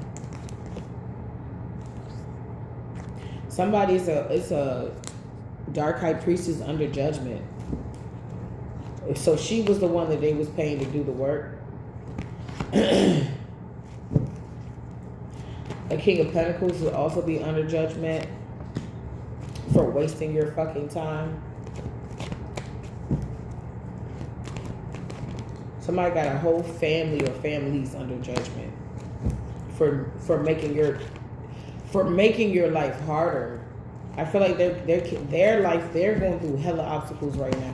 Somebody's it's a dark high priestess under judgment. So she was the one that they was paying to do the work. A King of Pentacles will also be under judgment for wasting your fucking time. Somebody got a whole family or families under judgment for making your life harder. I feel like their life, they're going through hella obstacles right now.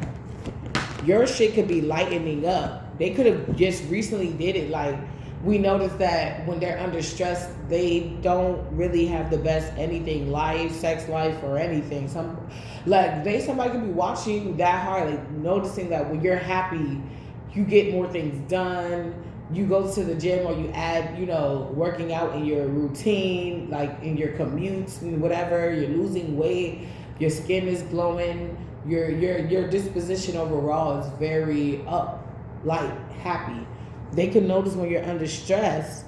Your shit could be lightening up. They could have just recently did it. Like, we noticed that when they're under stress, they don't really have the best anything, life, sex life, or anything. Somebody could be watching you that hard, like noticing that when you're happy, you get more things done. You go to the gym or you add, working out in your routine, like in your commutes and whatever. You're losing weight. Your skin is glowing. Your disposition overall is very up, light, happy. They can notice when you're under stress,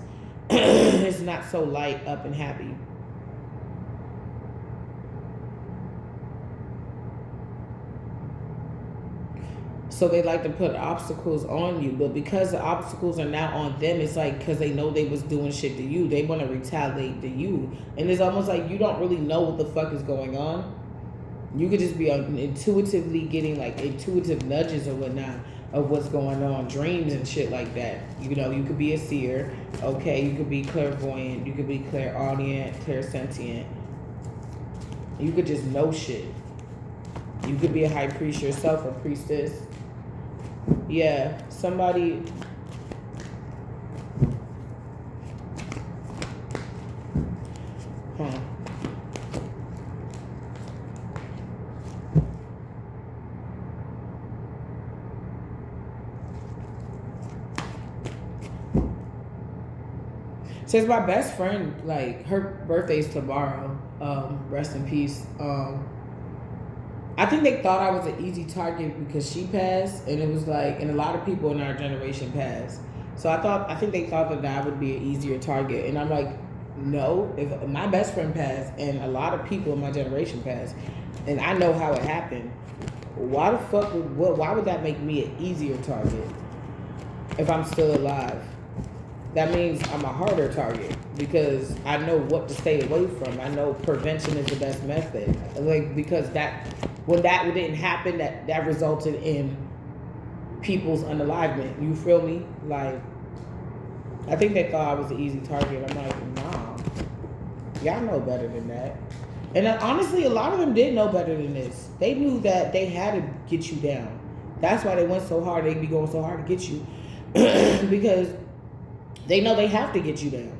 it's not so light, up, and happy. So they like to put obstacles on you, but because the obstacles are now on them, it's like because they know they was doing shit to you, they want to retaliate to you. And it's almost like you don't really know what the fuck is going on. You could just be intuitively getting like intuitive nudges or whatnot of what's going on, dreams and shit like that. You could be a seer, okay? You could be clairvoyant, you could be clairaudient, clairsentient. You could just know shit. You could be a high priest yourself, a priestess. Yeah, somebody. Huh. Says my best friend, like, her birthday's tomorrow. Rest in peace. I think they thought I was an easy target because she passed, and it was like, and a lot of people in our generation passed. So I think they thought that I would be an easier target, and I'm like, no. If my best friend passed, and a lot of people in my generation passed, and I know how it happened, why the fuck why would that make me an easier target if I'm still alive? That means I'm a harder target because I know what to stay away from. I know prevention is the best method. Like, because when that didn't happen, that resulted in people's unalivement. You feel me? Like, I think they thought I was an easy target. I'm like, nah, y'all know better than that. And honestly, a lot of them did know better than this. They knew that they had to get you down. That's why they went so hard. They'd be going so hard to get you because they know they have to get you down.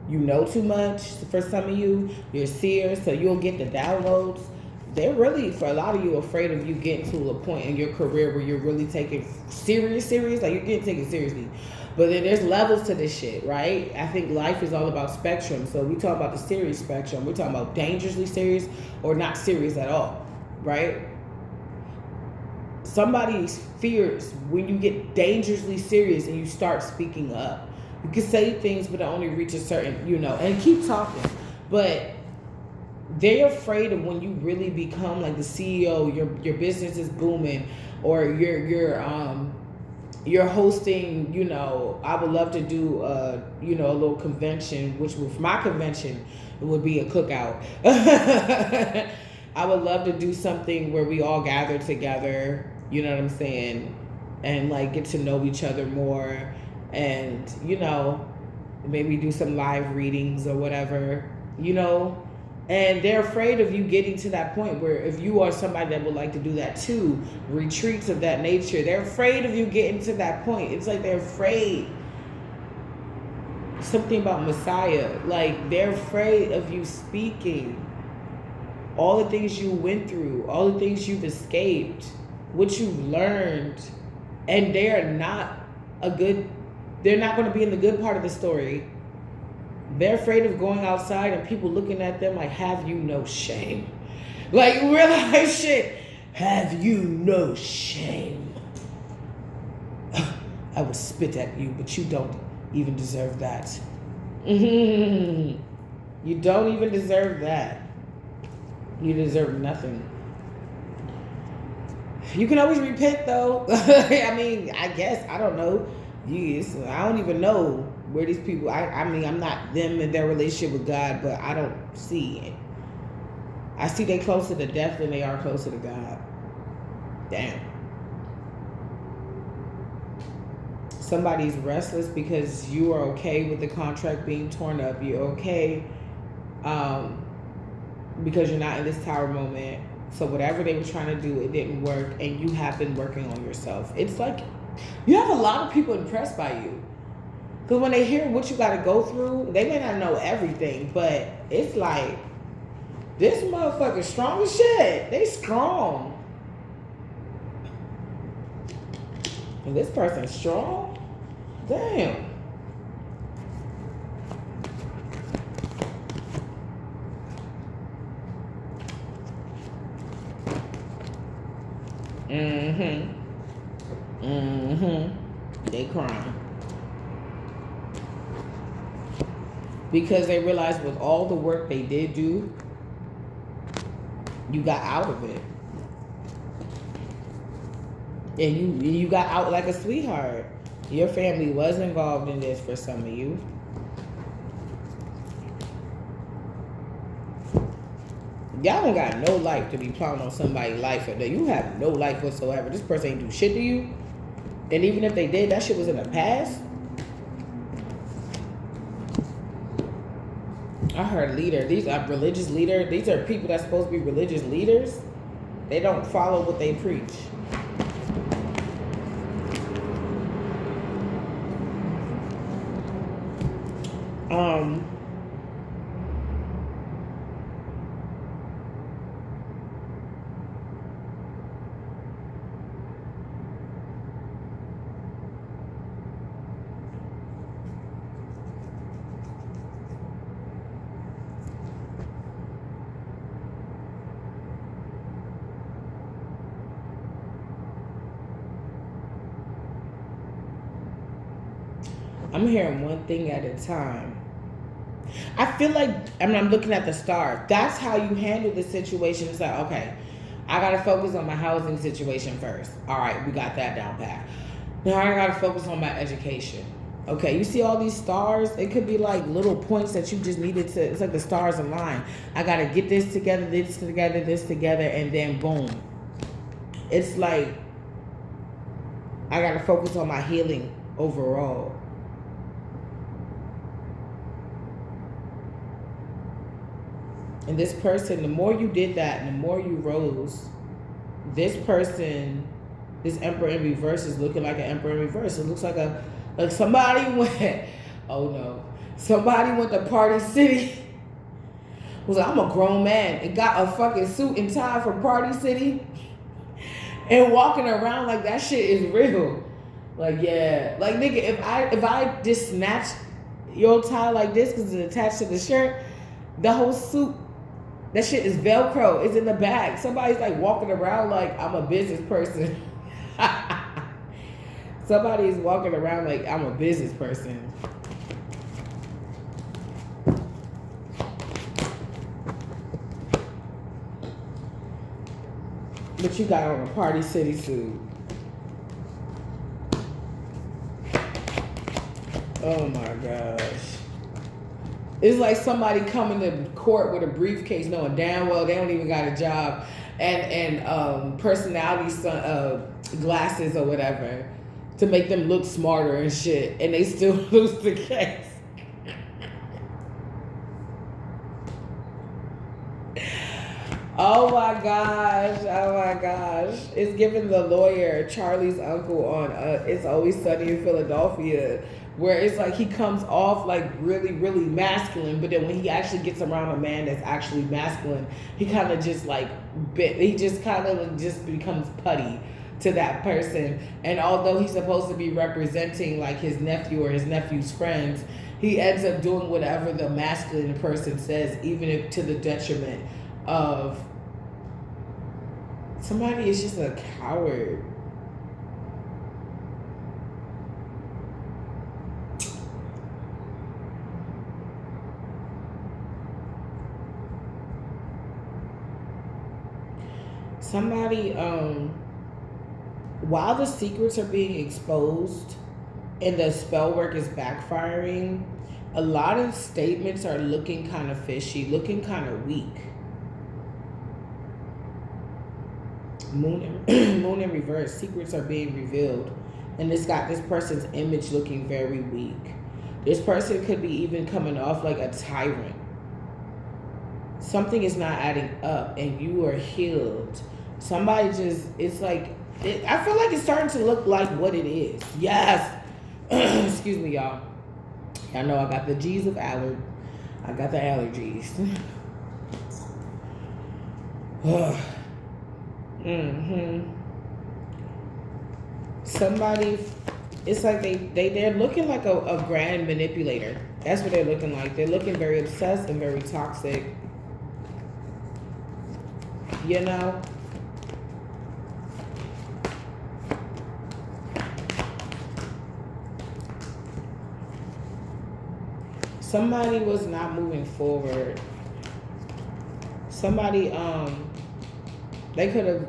You know too much for some of you. You're seers, so you'll get the downloads. They're really, for a lot of you, afraid of you getting to a point in your career where you're really taking serious, like you're getting taken seriously. But then there's levels to this shit, right? I think life is all about spectrum. So we talk about the serious spectrum. We're talking about dangerously serious or not serious at all, right? somebody's fears when you get dangerously serious and you start speaking up. You can say things, but it only reach a certain, and keep talking. But they're afraid of when you really become like the CEO, your business is booming, or you're hosting, I would love to do a little convention, which for my convention, it would be a cookout. I would love to do something where we all gather together, you know what I'm saying? And like get to know each other more, and, maybe do some live readings or whatever, and they're afraid of you getting to that point where if you are somebody that would like to do that too, retreats of that nature, they're afraid of you getting to that point. It's like they're afraid. Something about Messiah, like they're afraid of you speaking all the things you went through, all the things you've escaped, what you've learned, and they're not going to be in the good part of the story. They're afraid of going outside and people looking at them like, have you no shame? Like, real life shit. Have you no shame? I would spit at you, but you don't even deserve that. You don't even deserve that. You deserve nothing. You can always repent, though. I mean, I guess, I don't know. I don't even know where these people, I mean, I'm not them in their relationship with God, but I don't see it. I see they closer to death than they are closer to God. Damn. Somebody's restless because you are okay with the contract being torn up. You're okay because you're not in this tower moment. So whatever they were trying to do, it didn't work, and you have been working on yourself. It's like you have a lot of people impressed by you. Because when they hear what you got to go through, they may not know everything, but it's like, this motherfucker's strong as shit. They strong. And this person's strong? Damn. They crying. Because they realize with all the work they did do, you got out of it. And you got out like a sweetheart. Your family was involved in this for some of you. Y'all don't got no life to be plowing on somebody's life. You have no life whatsoever. This person ain't do shit to you. And even if they did, that shit was in the past. I heard leader. These are religious leaders. These are people that's supposed to be religious leaders. They don't follow what they preach. I'm hearing one thing at a time. I feel like, I'm looking at the stars. That's how you handle the situation. It's like, okay, I got to focus on my housing situation first. All right, we got that down pat. Now I got to focus on my education. Okay, you see all these stars? It could be like little points that you just needed to, it's like the stars align. I got to get this together, this together, and then boom. It's like, I got to focus on my healing overall. And this person, the more you did that and the more you rose, this person, this emperor in reverse is looking like an emperor in reverse. It looks like somebody went, oh no, somebody went to Party City. Was like, I'm a grown man and got a fucking suit and tie from Party City and walking around like that shit is real. Like, yeah, like nigga, if I just snatch your tie like this because it's attached to the shirt, the whole suit, that shit is Velcro. It's in the bag. Somebody's like walking around like I'm a business person. Somebody is walking around like I'm a business person. But you got on a Party City suit. Oh my gosh. It's like somebody coming to court with a briefcase knowing damn well they don't even got a job and personality glasses or whatever to make them look smarter and shit, and they still lose the case. Oh my gosh, oh my gosh. It's giving the lawyer, Charlie's uncle on It's Always Sunny in Philadelphia, where it's like he comes off like really, really masculine, but then when he actually gets around a man that's actually masculine, he kind of just like, he just kind of just becomes putty to that person. And although he's supposed to be representing like his nephew or his nephew's friends, he ends up doing whatever the masculine person says, even if to the detriment of somebody is just a coward. Somebody, while the secrets are being exposed and the spell work is backfiring, a lot of statements are looking kind of fishy, looking kind of weak. Moon in reverse, secrets are being revealed, and it's got this person's image looking very weak. This person could be even coming off like a tyrant. Something is not adding up, and you are healed. Somebody just, it's like, I feel like it's starting to look like what it is. Yes. Excuse me, y'all. Y'all know I got the G's of allergy. I got the allergies. Somebody, it's like they're looking like a grand manipulator. That's what they're looking like. They're looking very obsessed and very toxic. You know? Somebody was not moving forward. Somebody, they could have,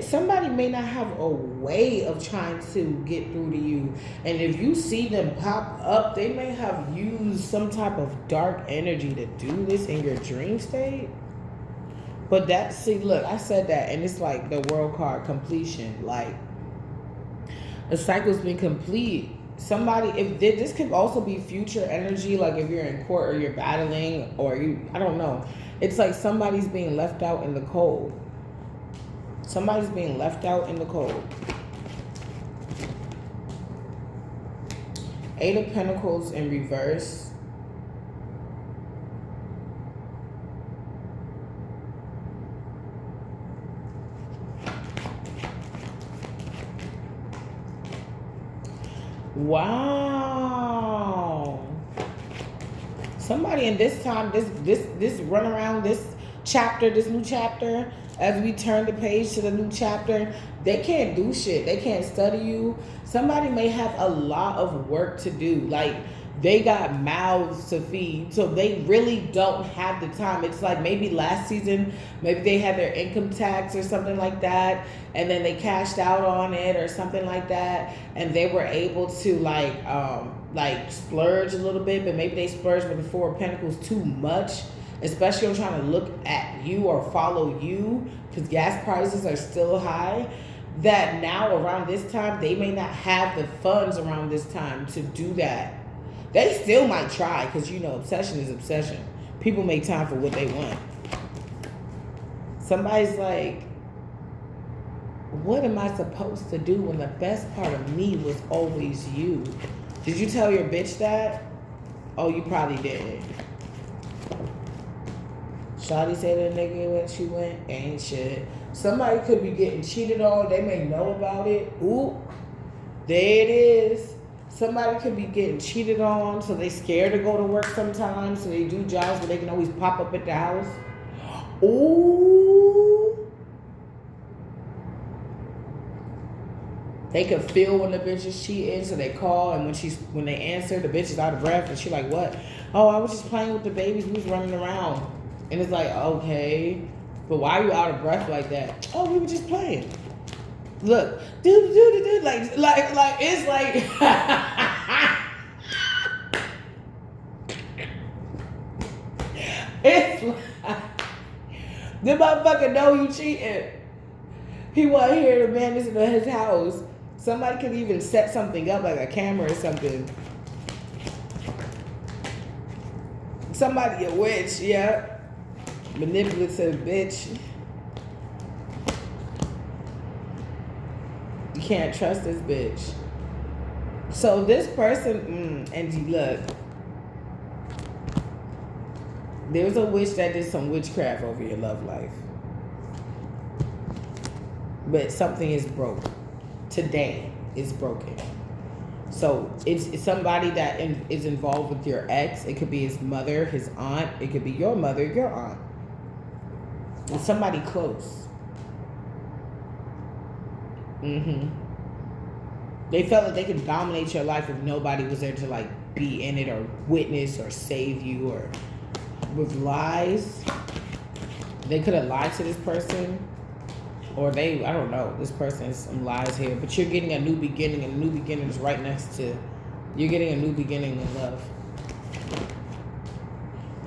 somebody may not have a way of trying to get through to you. And if you see them pop up, they may have used some type of dark energy to do this in your dream state. But that, see, look, I said that, and it's like the world card completion. Like, the cycle's been complete. Somebody, if this could also be future energy, like if you're in court or you're battling or I don't know. It's like somebody's being left out in the cold. Somebody's being left out in the cold. Eight of Pentacles in reverse. Wow. Somebody in this time, this run around, this chapter, this new chapter, as we turn the page to the new chapter, they can't do shit. They can't study you. Somebody may have a lot of work to do. Like, they got mouths to feed, so they really don't have the time. It's like maybe last season, maybe they had their income tax or something like that, and then they cashed out on it or something like that, and they were able to like splurge a little bit, but maybe they splurged with the Four of Pentacles too much, especially on trying to look at you or follow you, because gas prices are still high. That now around this time, they may not have the funds around this time to do that. They still might try, because, you know, obsession is obsession. People make time for what they want. Somebody's like, what am I supposed to do when the best part of me was always you? Did you tell your bitch that? Oh, you probably didn't. Shawty said that nigga when she went, ain't shit. Somebody could be getting cheated on. They may know about it. Ooh, there it is. Somebody could be getting cheated on, so they scared to go to work sometimes, so they do jobs where they can always pop up at the house. Ooh. They can feel when the bitch is cheating, so they call, and when they answer, the bitch is out of breath, and she like, what? Oh, I was just playing with the babies, we was running around. And it's like, okay, but why are you out of breath like that? Oh, we were just playing. Look, dude, like, it's like, it's like, the motherfucker know you cheating. He want to hear the man is in his house. Somebody could even set something up, like a camera or something. Somebody a witch, yeah. Manipulative bitch. You can't trust this bitch. So this person, and look, there's a witch that did some witchcraft over your love life. But something is broken. Today is broken. So it's somebody that is involved with your ex. It could be his mother, his aunt. It could be your mother, your aunt. It's somebody close. They felt that they could dominate your life if nobody was there to like be in it or witness or save you, or with lies. They could have lied to this person, or I don't know, this person has some lies here, but you're getting a new beginning, and a new beginning is right next to, you're getting a new beginning in love.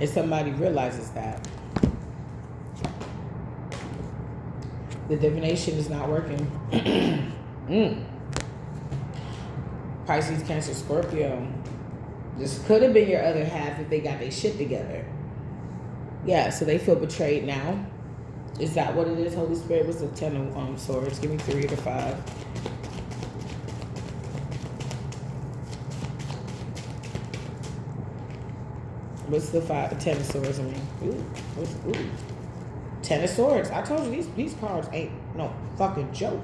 And somebody realizes that. The divination is not working. Pisces, Cancer, Scorpio. This could have been your other half if they got their shit together. Yeah, so they feel betrayed now. Is that what it is? Holy Spirit was the 10 of swords. Give me 3 to 5. What's the 10 of swords? I mean, ooh. 10 of swords. I told you these cards ain't no fucking joke.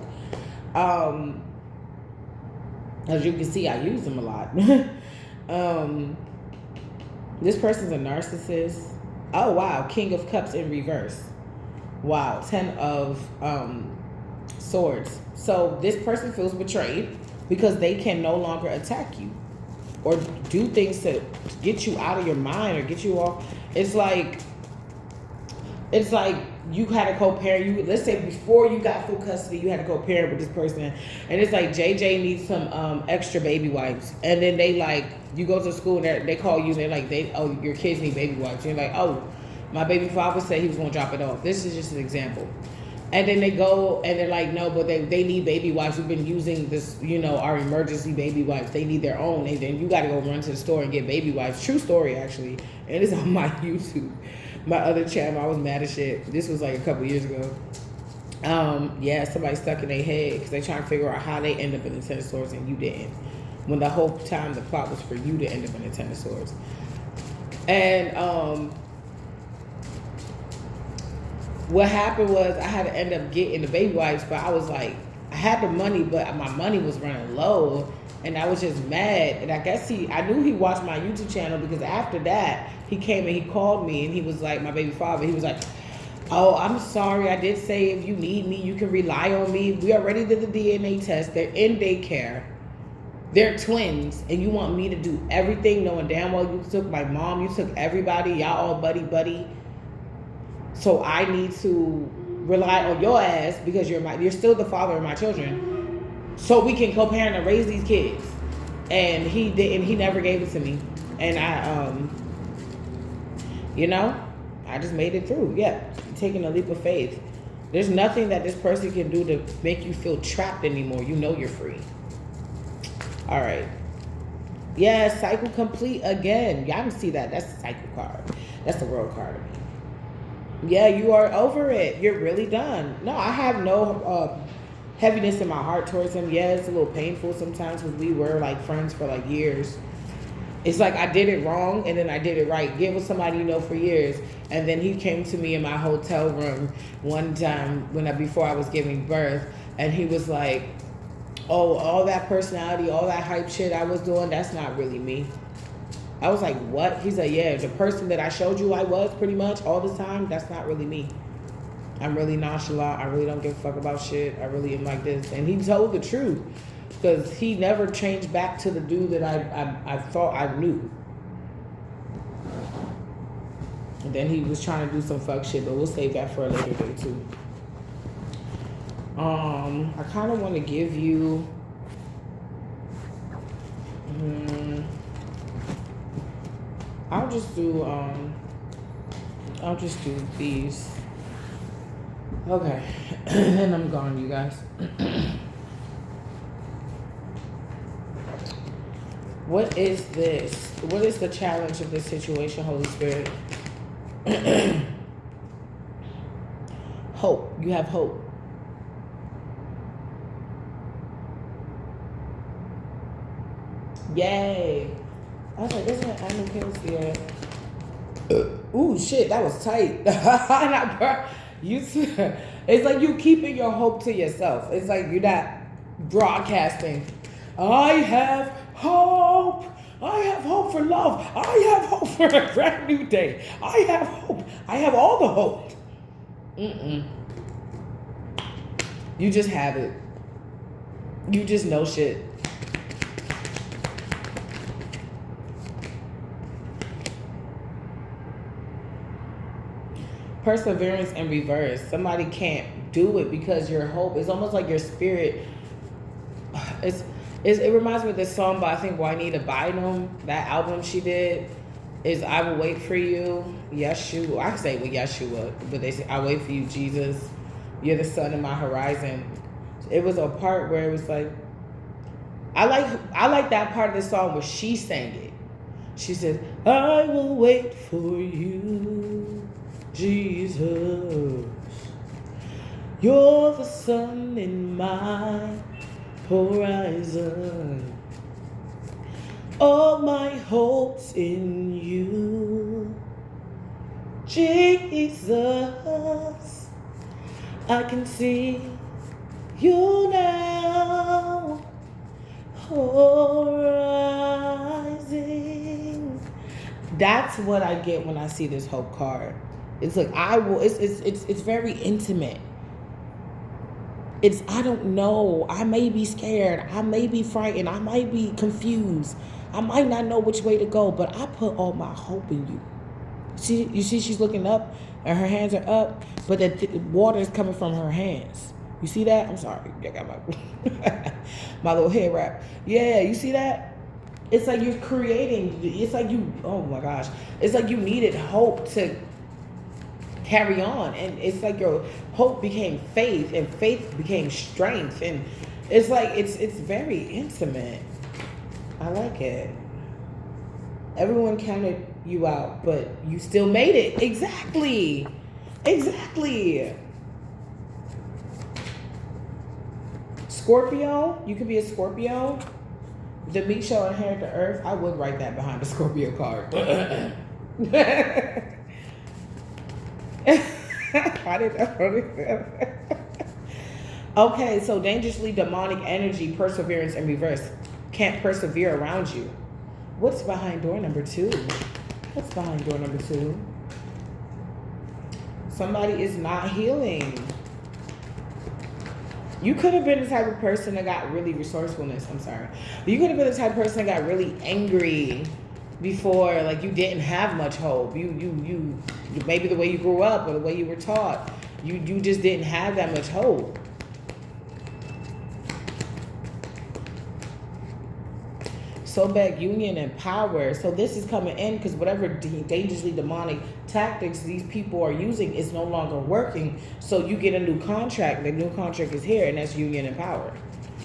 As you can see, I use them a lot. This person's a narcissist. Oh wow, King of Cups in reverse. Wow, 10 of swords. So this person feels betrayed because they can no longer attack you or do things to get you out of your mind or get you off. It's like you had to co-parent. Let's say before you got full custody, you had to co-parent with this person, and it's like JJ needs some extra baby wipes, and then they like, you go to school and they call you and they're like, your kids need baby wipes. And you're like, oh, my baby father said he was gonna drop it off. This is just an example. And then they go and they're like, no, but they need baby wipes. We've been using this, our emergency baby wipes. They need their own. And then you got to go run to the store and get baby wipes. True story, actually. And it's on my YouTube. My other channel, I was mad as shit. This was like a couple years ago. Yeah, somebody stuck in their head because they trying to figure out how they end up in the 10 of swords and you didn't. When the whole time the plot was for you to end up in the 10 of swords. And what happened was I had to end up getting the baby wipes, but I was like, I had the money, but my money was running low, and I was just mad. And I guess I knew he watched my YouTube channel because after that, he came and he called me and he was like, my baby father, he was like, oh, I'm sorry. I did say if you need me, you can rely on me. We already did the DNA test. They're in daycare. They're twins, and you want me to do everything knowing damn well you took my mom, you took everybody, y'all all buddy. So I need to rely on your ass because you're still the father of my children. So we can co-parent and raise these kids. And he didn't. He never gave it to me. And I just made it through. Yeah, taking a leap of faith. There's nothing that this person can do to make you feel trapped anymore. You know you're free. All right. Yeah, cycle complete again. Y'all can see that. That's the cycle card. That's the world card of me. Yeah, you are over it. You're really done. No, I have no heaviness in my heart towards him. Yeah, it's a little painful sometimes because we were like friends for like years. It's like I did it wrong and then I did it right. Get with somebody you know for years. And then he came to me in my hotel room one time before I was giving birth, and he was like, oh, all that personality, all that hype shit I was doing, that's not really me. I was like, what? He's like, yeah, the person that I showed you I was pretty much all the time, that's not really me. I'm really nonchalant. I really don't give a fuck about shit. I really am like this. And he told the truth, because he never changed back to the dude that I thought I knew. And then he was trying to do some fuck shit, but we'll save that for a later day too. I kind of want to give you I'll just do these. Okay. And I'm gone, you guys. What is this? What is the challenge of this situation, Holy Spirit? Hope. You have hope. Yay. I was like, isn't it Animal Kills? Yeah. Ooh, shit, that was tight. It's like you keeping your hope to yourself. It's like you're not broadcasting. I have hope. I have hope for love. I have hope for a brand new day. I have hope. I have all the hope. You just have it. You just know shit. Perseverance in reverse. Somebody can't do it because your hope is almost like your spirit. It reminds me of this song by, I think, Juanita Bynum. That album she did is I Will Wait For You. Yeshua. I can say it with Yeshua, but they say I wait for you, Jesus. You're the sun in my horizon. It was a part where it was like, I like that part of the song where she sang it. She said, I will wait for you, Jesus. You're the sun in my horizon. All my hopes in you, Jesus. I can see you now, horizon. That's what I get when I see this hope card. It's like it's very intimate. I don't know. I may be scared. I may be frightened. I might be confused. I might not know which way to go, but I put all my hope in you. You see she's looking up and her hands are up, but the water is coming from her hands. You see that? I'm sorry. I got my little head wrap. Yeah, you see that? It's like you're creating. It's like you, oh my gosh. It's like you needed hope to carry on, and it's like your hope became faith, and faith became strength, and it's like it's very intimate. I like it. Everyone counted you out, but you still made it. Exactly. Scorpio, you could be a Scorpio. The meek shall inherit the earth. I would write that behind the Scorpio card. I didn't know. Okay, so dangerously demonic energy, perseverance in reverse. Can't persevere around you. What's behind door number 2? What's behind door number 2? Somebody is not healing. You could have been the type of person that got really resourcefulness. I'm sorry. You could have been the type of person that got really angry before, like you didn't have much hope. You maybe the way you grew up or the way you were taught, you just didn't have that much hope. Sobeck, union, and power. So this is coming in because whatever dangerously demonic tactics these people are using is no longer working. So you get a new contract. The new contract is here, and that's union and power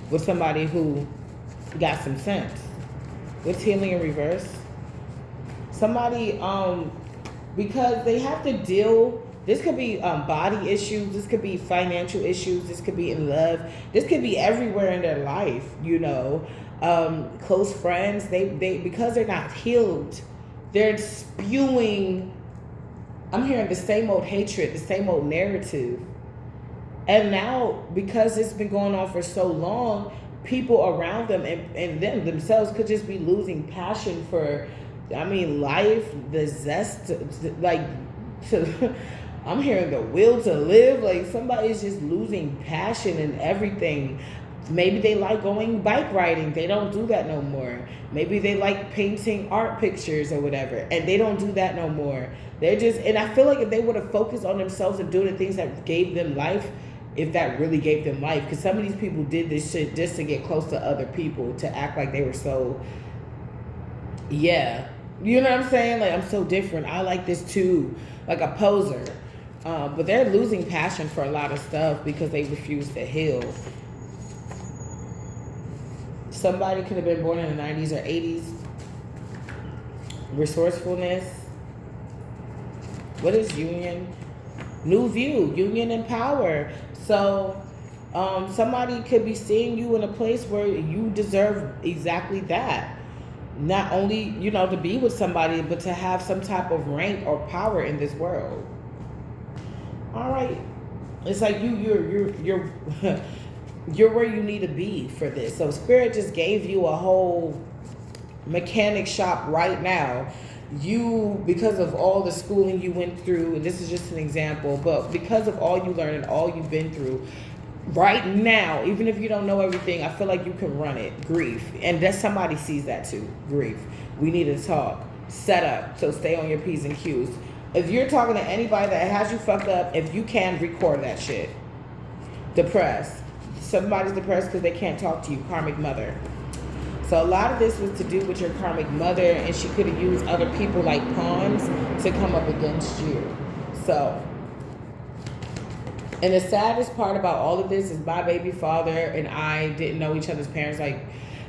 with somebody who got some sense. What's healing in reverse? Somebody, because they have to deal. This could be body issues. This could be financial issues. This could be in love. This could be everywhere in their life. You know. Close friends, they because they're not healed, they're spewing. I'm hearing the same old hatred, the same old narrative, and now because it's been going on for so long, people around them and them themselves could just be losing passion for, I mean, life, the zest, like, to, I'm hearing the will to live. Like, somebody's just losing passion in everything. Maybe they like going bike riding. They don't do that no more. Maybe they like painting art pictures or whatever, and they don't do that no more. They're just, and I feel like if they would have focused on themselves and doing the things that gave them life, if that really gave them life, because some of these people did this shit just to get close to other people, to act like they were so, yeah, you know what I'm saying? Like, I'm so different. I like this too, like a poser. But they're losing passion for a lot of stuff because they refuse to heal. Somebody could have been born in the 90s or 80s. Resourcefulness. What is union? New view, union and power. So somebody could be seeing you in a place where you deserve exactly that. Not only, you know, to be with somebody, but to have some type of rank or power in this world. All right. It's like you're you're where you need to be for this. So Spirit just gave you a whole mechanic shop right now. You, because of all the schooling you went through, and this is just an example, but because of all you learned and all you've been through, right now, even if you don't know everything, I feel like you can run it. Grief. And that somebody sees that too. Grief. We need to talk. Set up. So stay on your P's and Q's. If you're talking to anybody that has you fucked up, if you can, record that shit. Depressed. Somebody's depressed because they can't talk to you. Karmic mother. So a lot of this was to do with your karmic mother, and she could have used other people like pawns to come up against you. So, and the saddest part about all of this is my baby father and I didn't know each other's parents, like,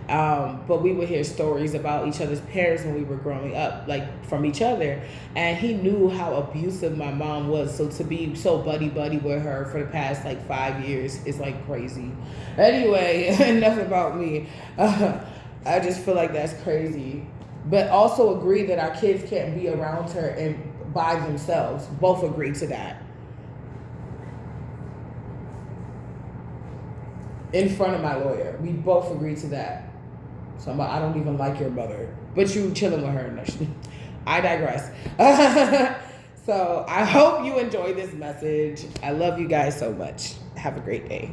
but we would hear stories about each other's parents when we were growing up, like from each other. And he knew how abusive my mom was. So to be so buddy with her for the past like 5 years is like crazy. Anyway, enough about me. I just feel like that's crazy. But also agree that our kids can't be around her and by themselves. Both agree to that. In front of my lawyer. We both agree to that. So I don't even like your mother. But you chilling with her. I digress. So I hope you enjoyed this message. I love you guys so much. Have a great day.